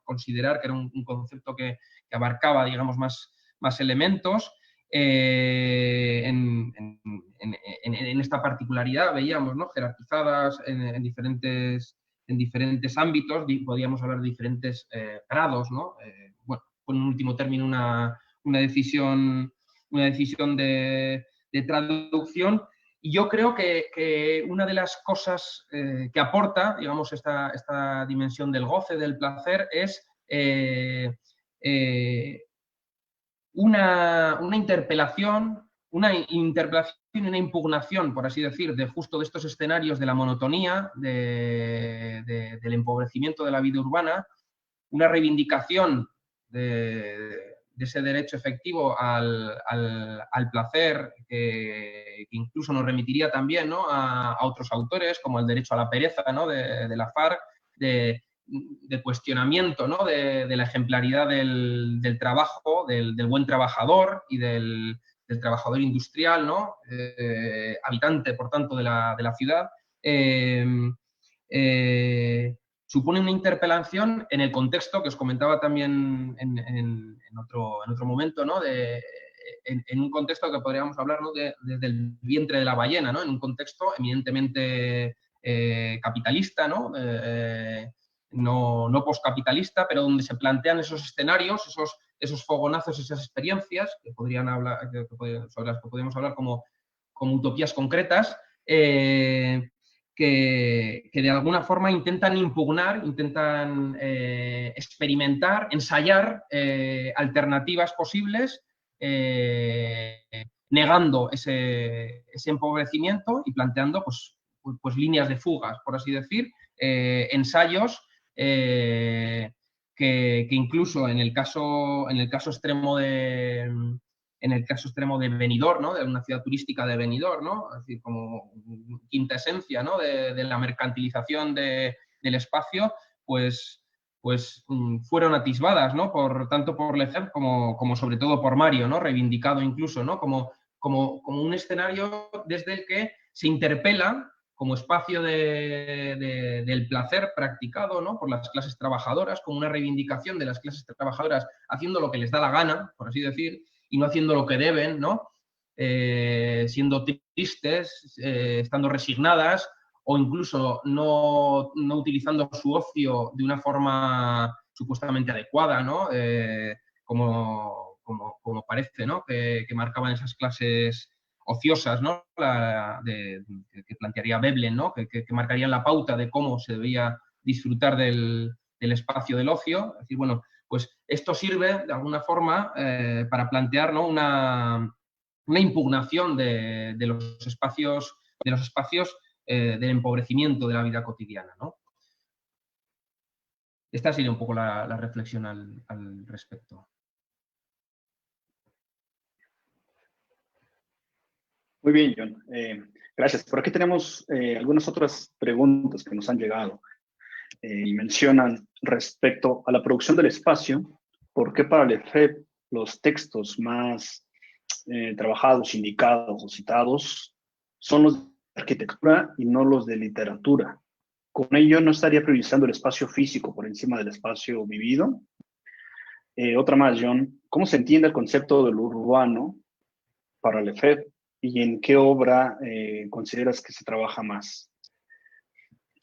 considerar que era un concepto que abarcaba, digamos, más elementos. En esta particularidad veíamos, ¿no? Jerarquizadas en diferentes ámbitos, podíamos hablar de diferentes grados, ¿no? Bueno, en último término una decisión de traducción, y yo creo que una de las cosas que aporta, digamos, esta dimensión del goce, del placer, es una interpelación y una impugnación, por así decir, de justo de estos escenarios de la monotonía, del empobrecimiento de la vida urbana, una reivindicación de ese derecho efectivo al placer, que incluso nos remitiría también, ¿no? a otros autores, como el derecho a la pereza, ¿no? de Lafargue, de cuestionamiento, ¿no? de la ejemplaridad del trabajo, del buen trabajador y del trabajador industrial, ¿no? Habitante, por tanto, de la ciudad. Supone una interpelación en el contexto que os comentaba también en otro momento, ¿no? En un contexto que podríamos hablar, ¿no? desde el vientre de la ballena, ¿no? En un contexto eminentemente capitalista, ¿no? No postcapitalista, pero donde se plantean esos escenarios, esos fogonazos, esas experiencias que podrían hablar, sobre las que podemos hablar como utopías concretas, que de alguna forma intentan impugnar, intentan experimentar, ensayar alternativas posibles, negando ese empobrecimiento y planteando pues líneas de fugas, por así decir, ensayos que incluso en el caso extremo de Benidorm, ¿no? De una ciudad turística de Benidorm, ¿no? Es decir, como quinta esencia, ¿no? de la mercantilización del espacio, pues fueron atisbadas, ¿no? Tanto por Lefebvre como sobre todo por Mario, ¿no? Reivindicado incluso, ¿no? Como un escenario desde el que se interpela como espacio del placer practicado, ¿no? Por las clases trabajadoras, como una reivindicación de las clases trabajadoras haciendo lo que les da la gana, por así decir, y no haciendo lo que deben, ¿no? Siendo tristes, estando resignadas, o incluso no utilizando su ocio de una forma supuestamente adecuada, ¿no? Como parece, ¿no? Que marcaban esas clases ociosas, ¿no? Que plantearía Veblen, ¿no? Que marcarían la pauta de cómo se debía disfrutar del espacio del ocio. Es decir, bueno, pues esto sirve de alguna forma para plantear, ¿no? una impugnación de los espacios del empobrecimiento de la vida cotidiana, ¿no? Esta sería un poco la reflexión al respecto. Muy bien, John. Gracias. Por aquí tenemos algunas otras preguntas que nos han llegado y mencionan respecto a la producción del espacio, ¿por qué para Lefebvre los textos más trabajados, indicados o citados son los de arquitectura y no los de literatura? Con ello, ¿no estaría priorizando el espacio físico por encima del espacio vivido? Otra más, John. ¿Cómo se entiende el concepto del urbano para Lefebvre y en qué obra consideras que se trabaja más?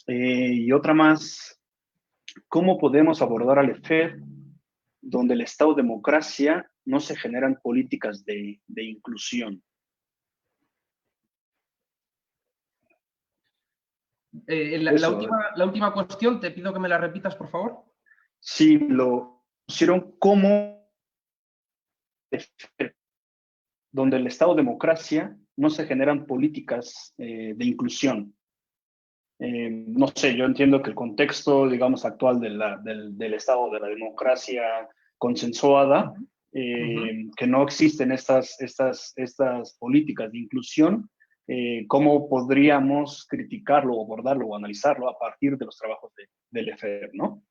Y otra más, ¿cómo podemos abordar a Lefebvre donde el Estado de democracia no se generan políticas de inclusión? La última cuestión, te pido que me la repitas, por favor. Sí, lo pusieron como donde el Estado de democracia no se generan políticas de inclusión. No sé, yo entiendo que el contexto, digamos, actual del Estado de la democracia consensuada, que no existen estas políticas de inclusión, ¿cómo podríamos criticarlo, o abordarlo o analizarlo a partir de los trabajos de Lefebvre, ¿no?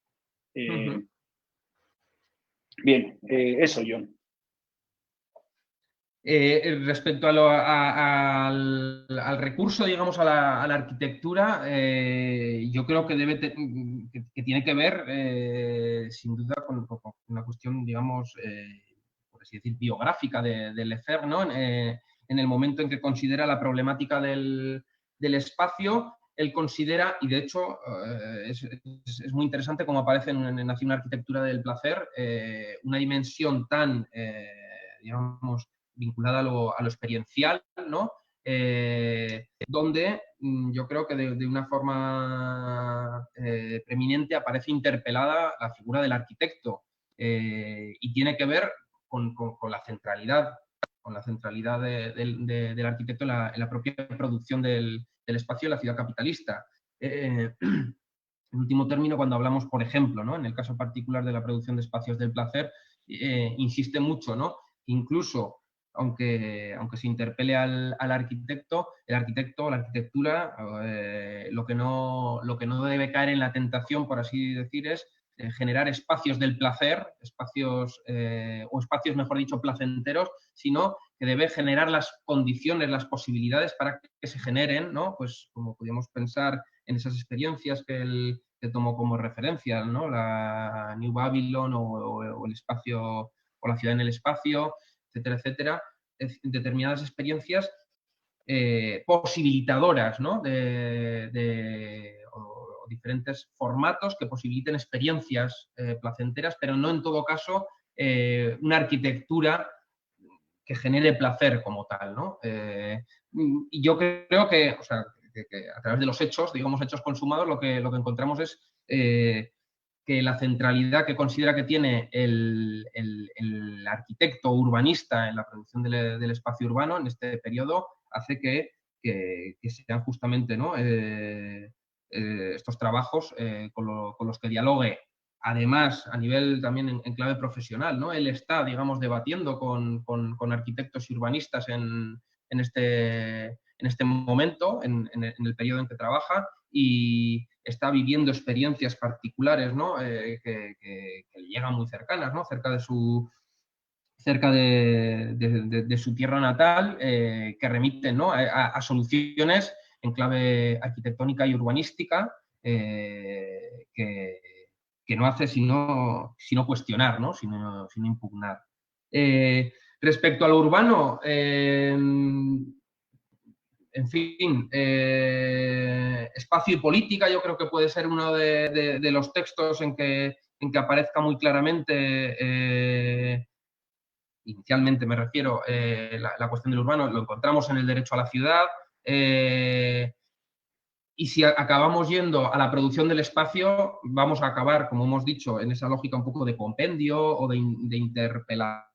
Bien, eso, John. Respecto al recurso, digamos, a la arquitectura, yo creo que que tiene que ver, sin duda, con una cuestión, digamos, por así decir, biográfica de Lefebvre, ¿no? En el momento en que considera la problemática del espacio, él considera, y de hecho es muy interesante cómo aparece en Hacia una arquitectura del placer, una dimensión tan, digamos, vinculada a lo experiencial, ¿no? Donde yo creo que de una forma preeminente aparece interpelada la figura del arquitecto y tiene que ver con la centralidad del arquitecto en la propia producción del espacio de la ciudad capitalista. En último término, cuando hablamos, por ejemplo, ¿no? En el caso particular de la producción de espacios del placer, insiste mucho, ¿no? Incluso aunque se interpele al arquitecto, el arquitecto o la arquitectura, lo que no debe caer en la tentación, por así decir, es generar espacios del placer, espacios, mejor dicho, placenteros, sino que debe generar las condiciones, las posibilidades para que se generen, ¿no? Pues como podríamos pensar en esas experiencias que él tomó como referencia, ¿no? La New Babylon o el espacio, o la ciudad en el espacio, etcétera, etcétera, determinadas experiencias posibilitadoras, ¿no? o diferentes formatos que posibiliten experiencias placenteras, pero no en todo caso una arquitectura que genere placer como tal, ¿no? Y yo creo que, o sea, que a través de los hechos, digamos, hechos consumados, lo que encontramos es que la centralidad que considera que tiene el arquitecto urbanista en la producción del espacio urbano en este periodo hace que sean justamente, ¿no? Estos trabajos con los que dialogue, además, a nivel también en clave profesional, ¿no? Él está, digamos, debatiendo con arquitectos y urbanistas en este momento, en el periodo en que trabaja, y está viviendo experiencias particulares, ¿no? Que le llegan muy cercanas, ¿no? Cerca de su tierra natal, que remiten, ¿no? a soluciones en clave arquitectónica y urbanística que no hace sino cuestionar, ¿no? sino impugnar. Respecto a lo urbano, en fin, espacio y política yo creo que puede ser uno de los textos en que aparezca muy claramente, inicialmente me refiero, la cuestión del urbano. Lo encontramos en el derecho a la ciudad, y si acabamos yendo a la producción del espacio, vamos a acabar, como hemos dicho, en esa lógica un poco de compendio o de interpelación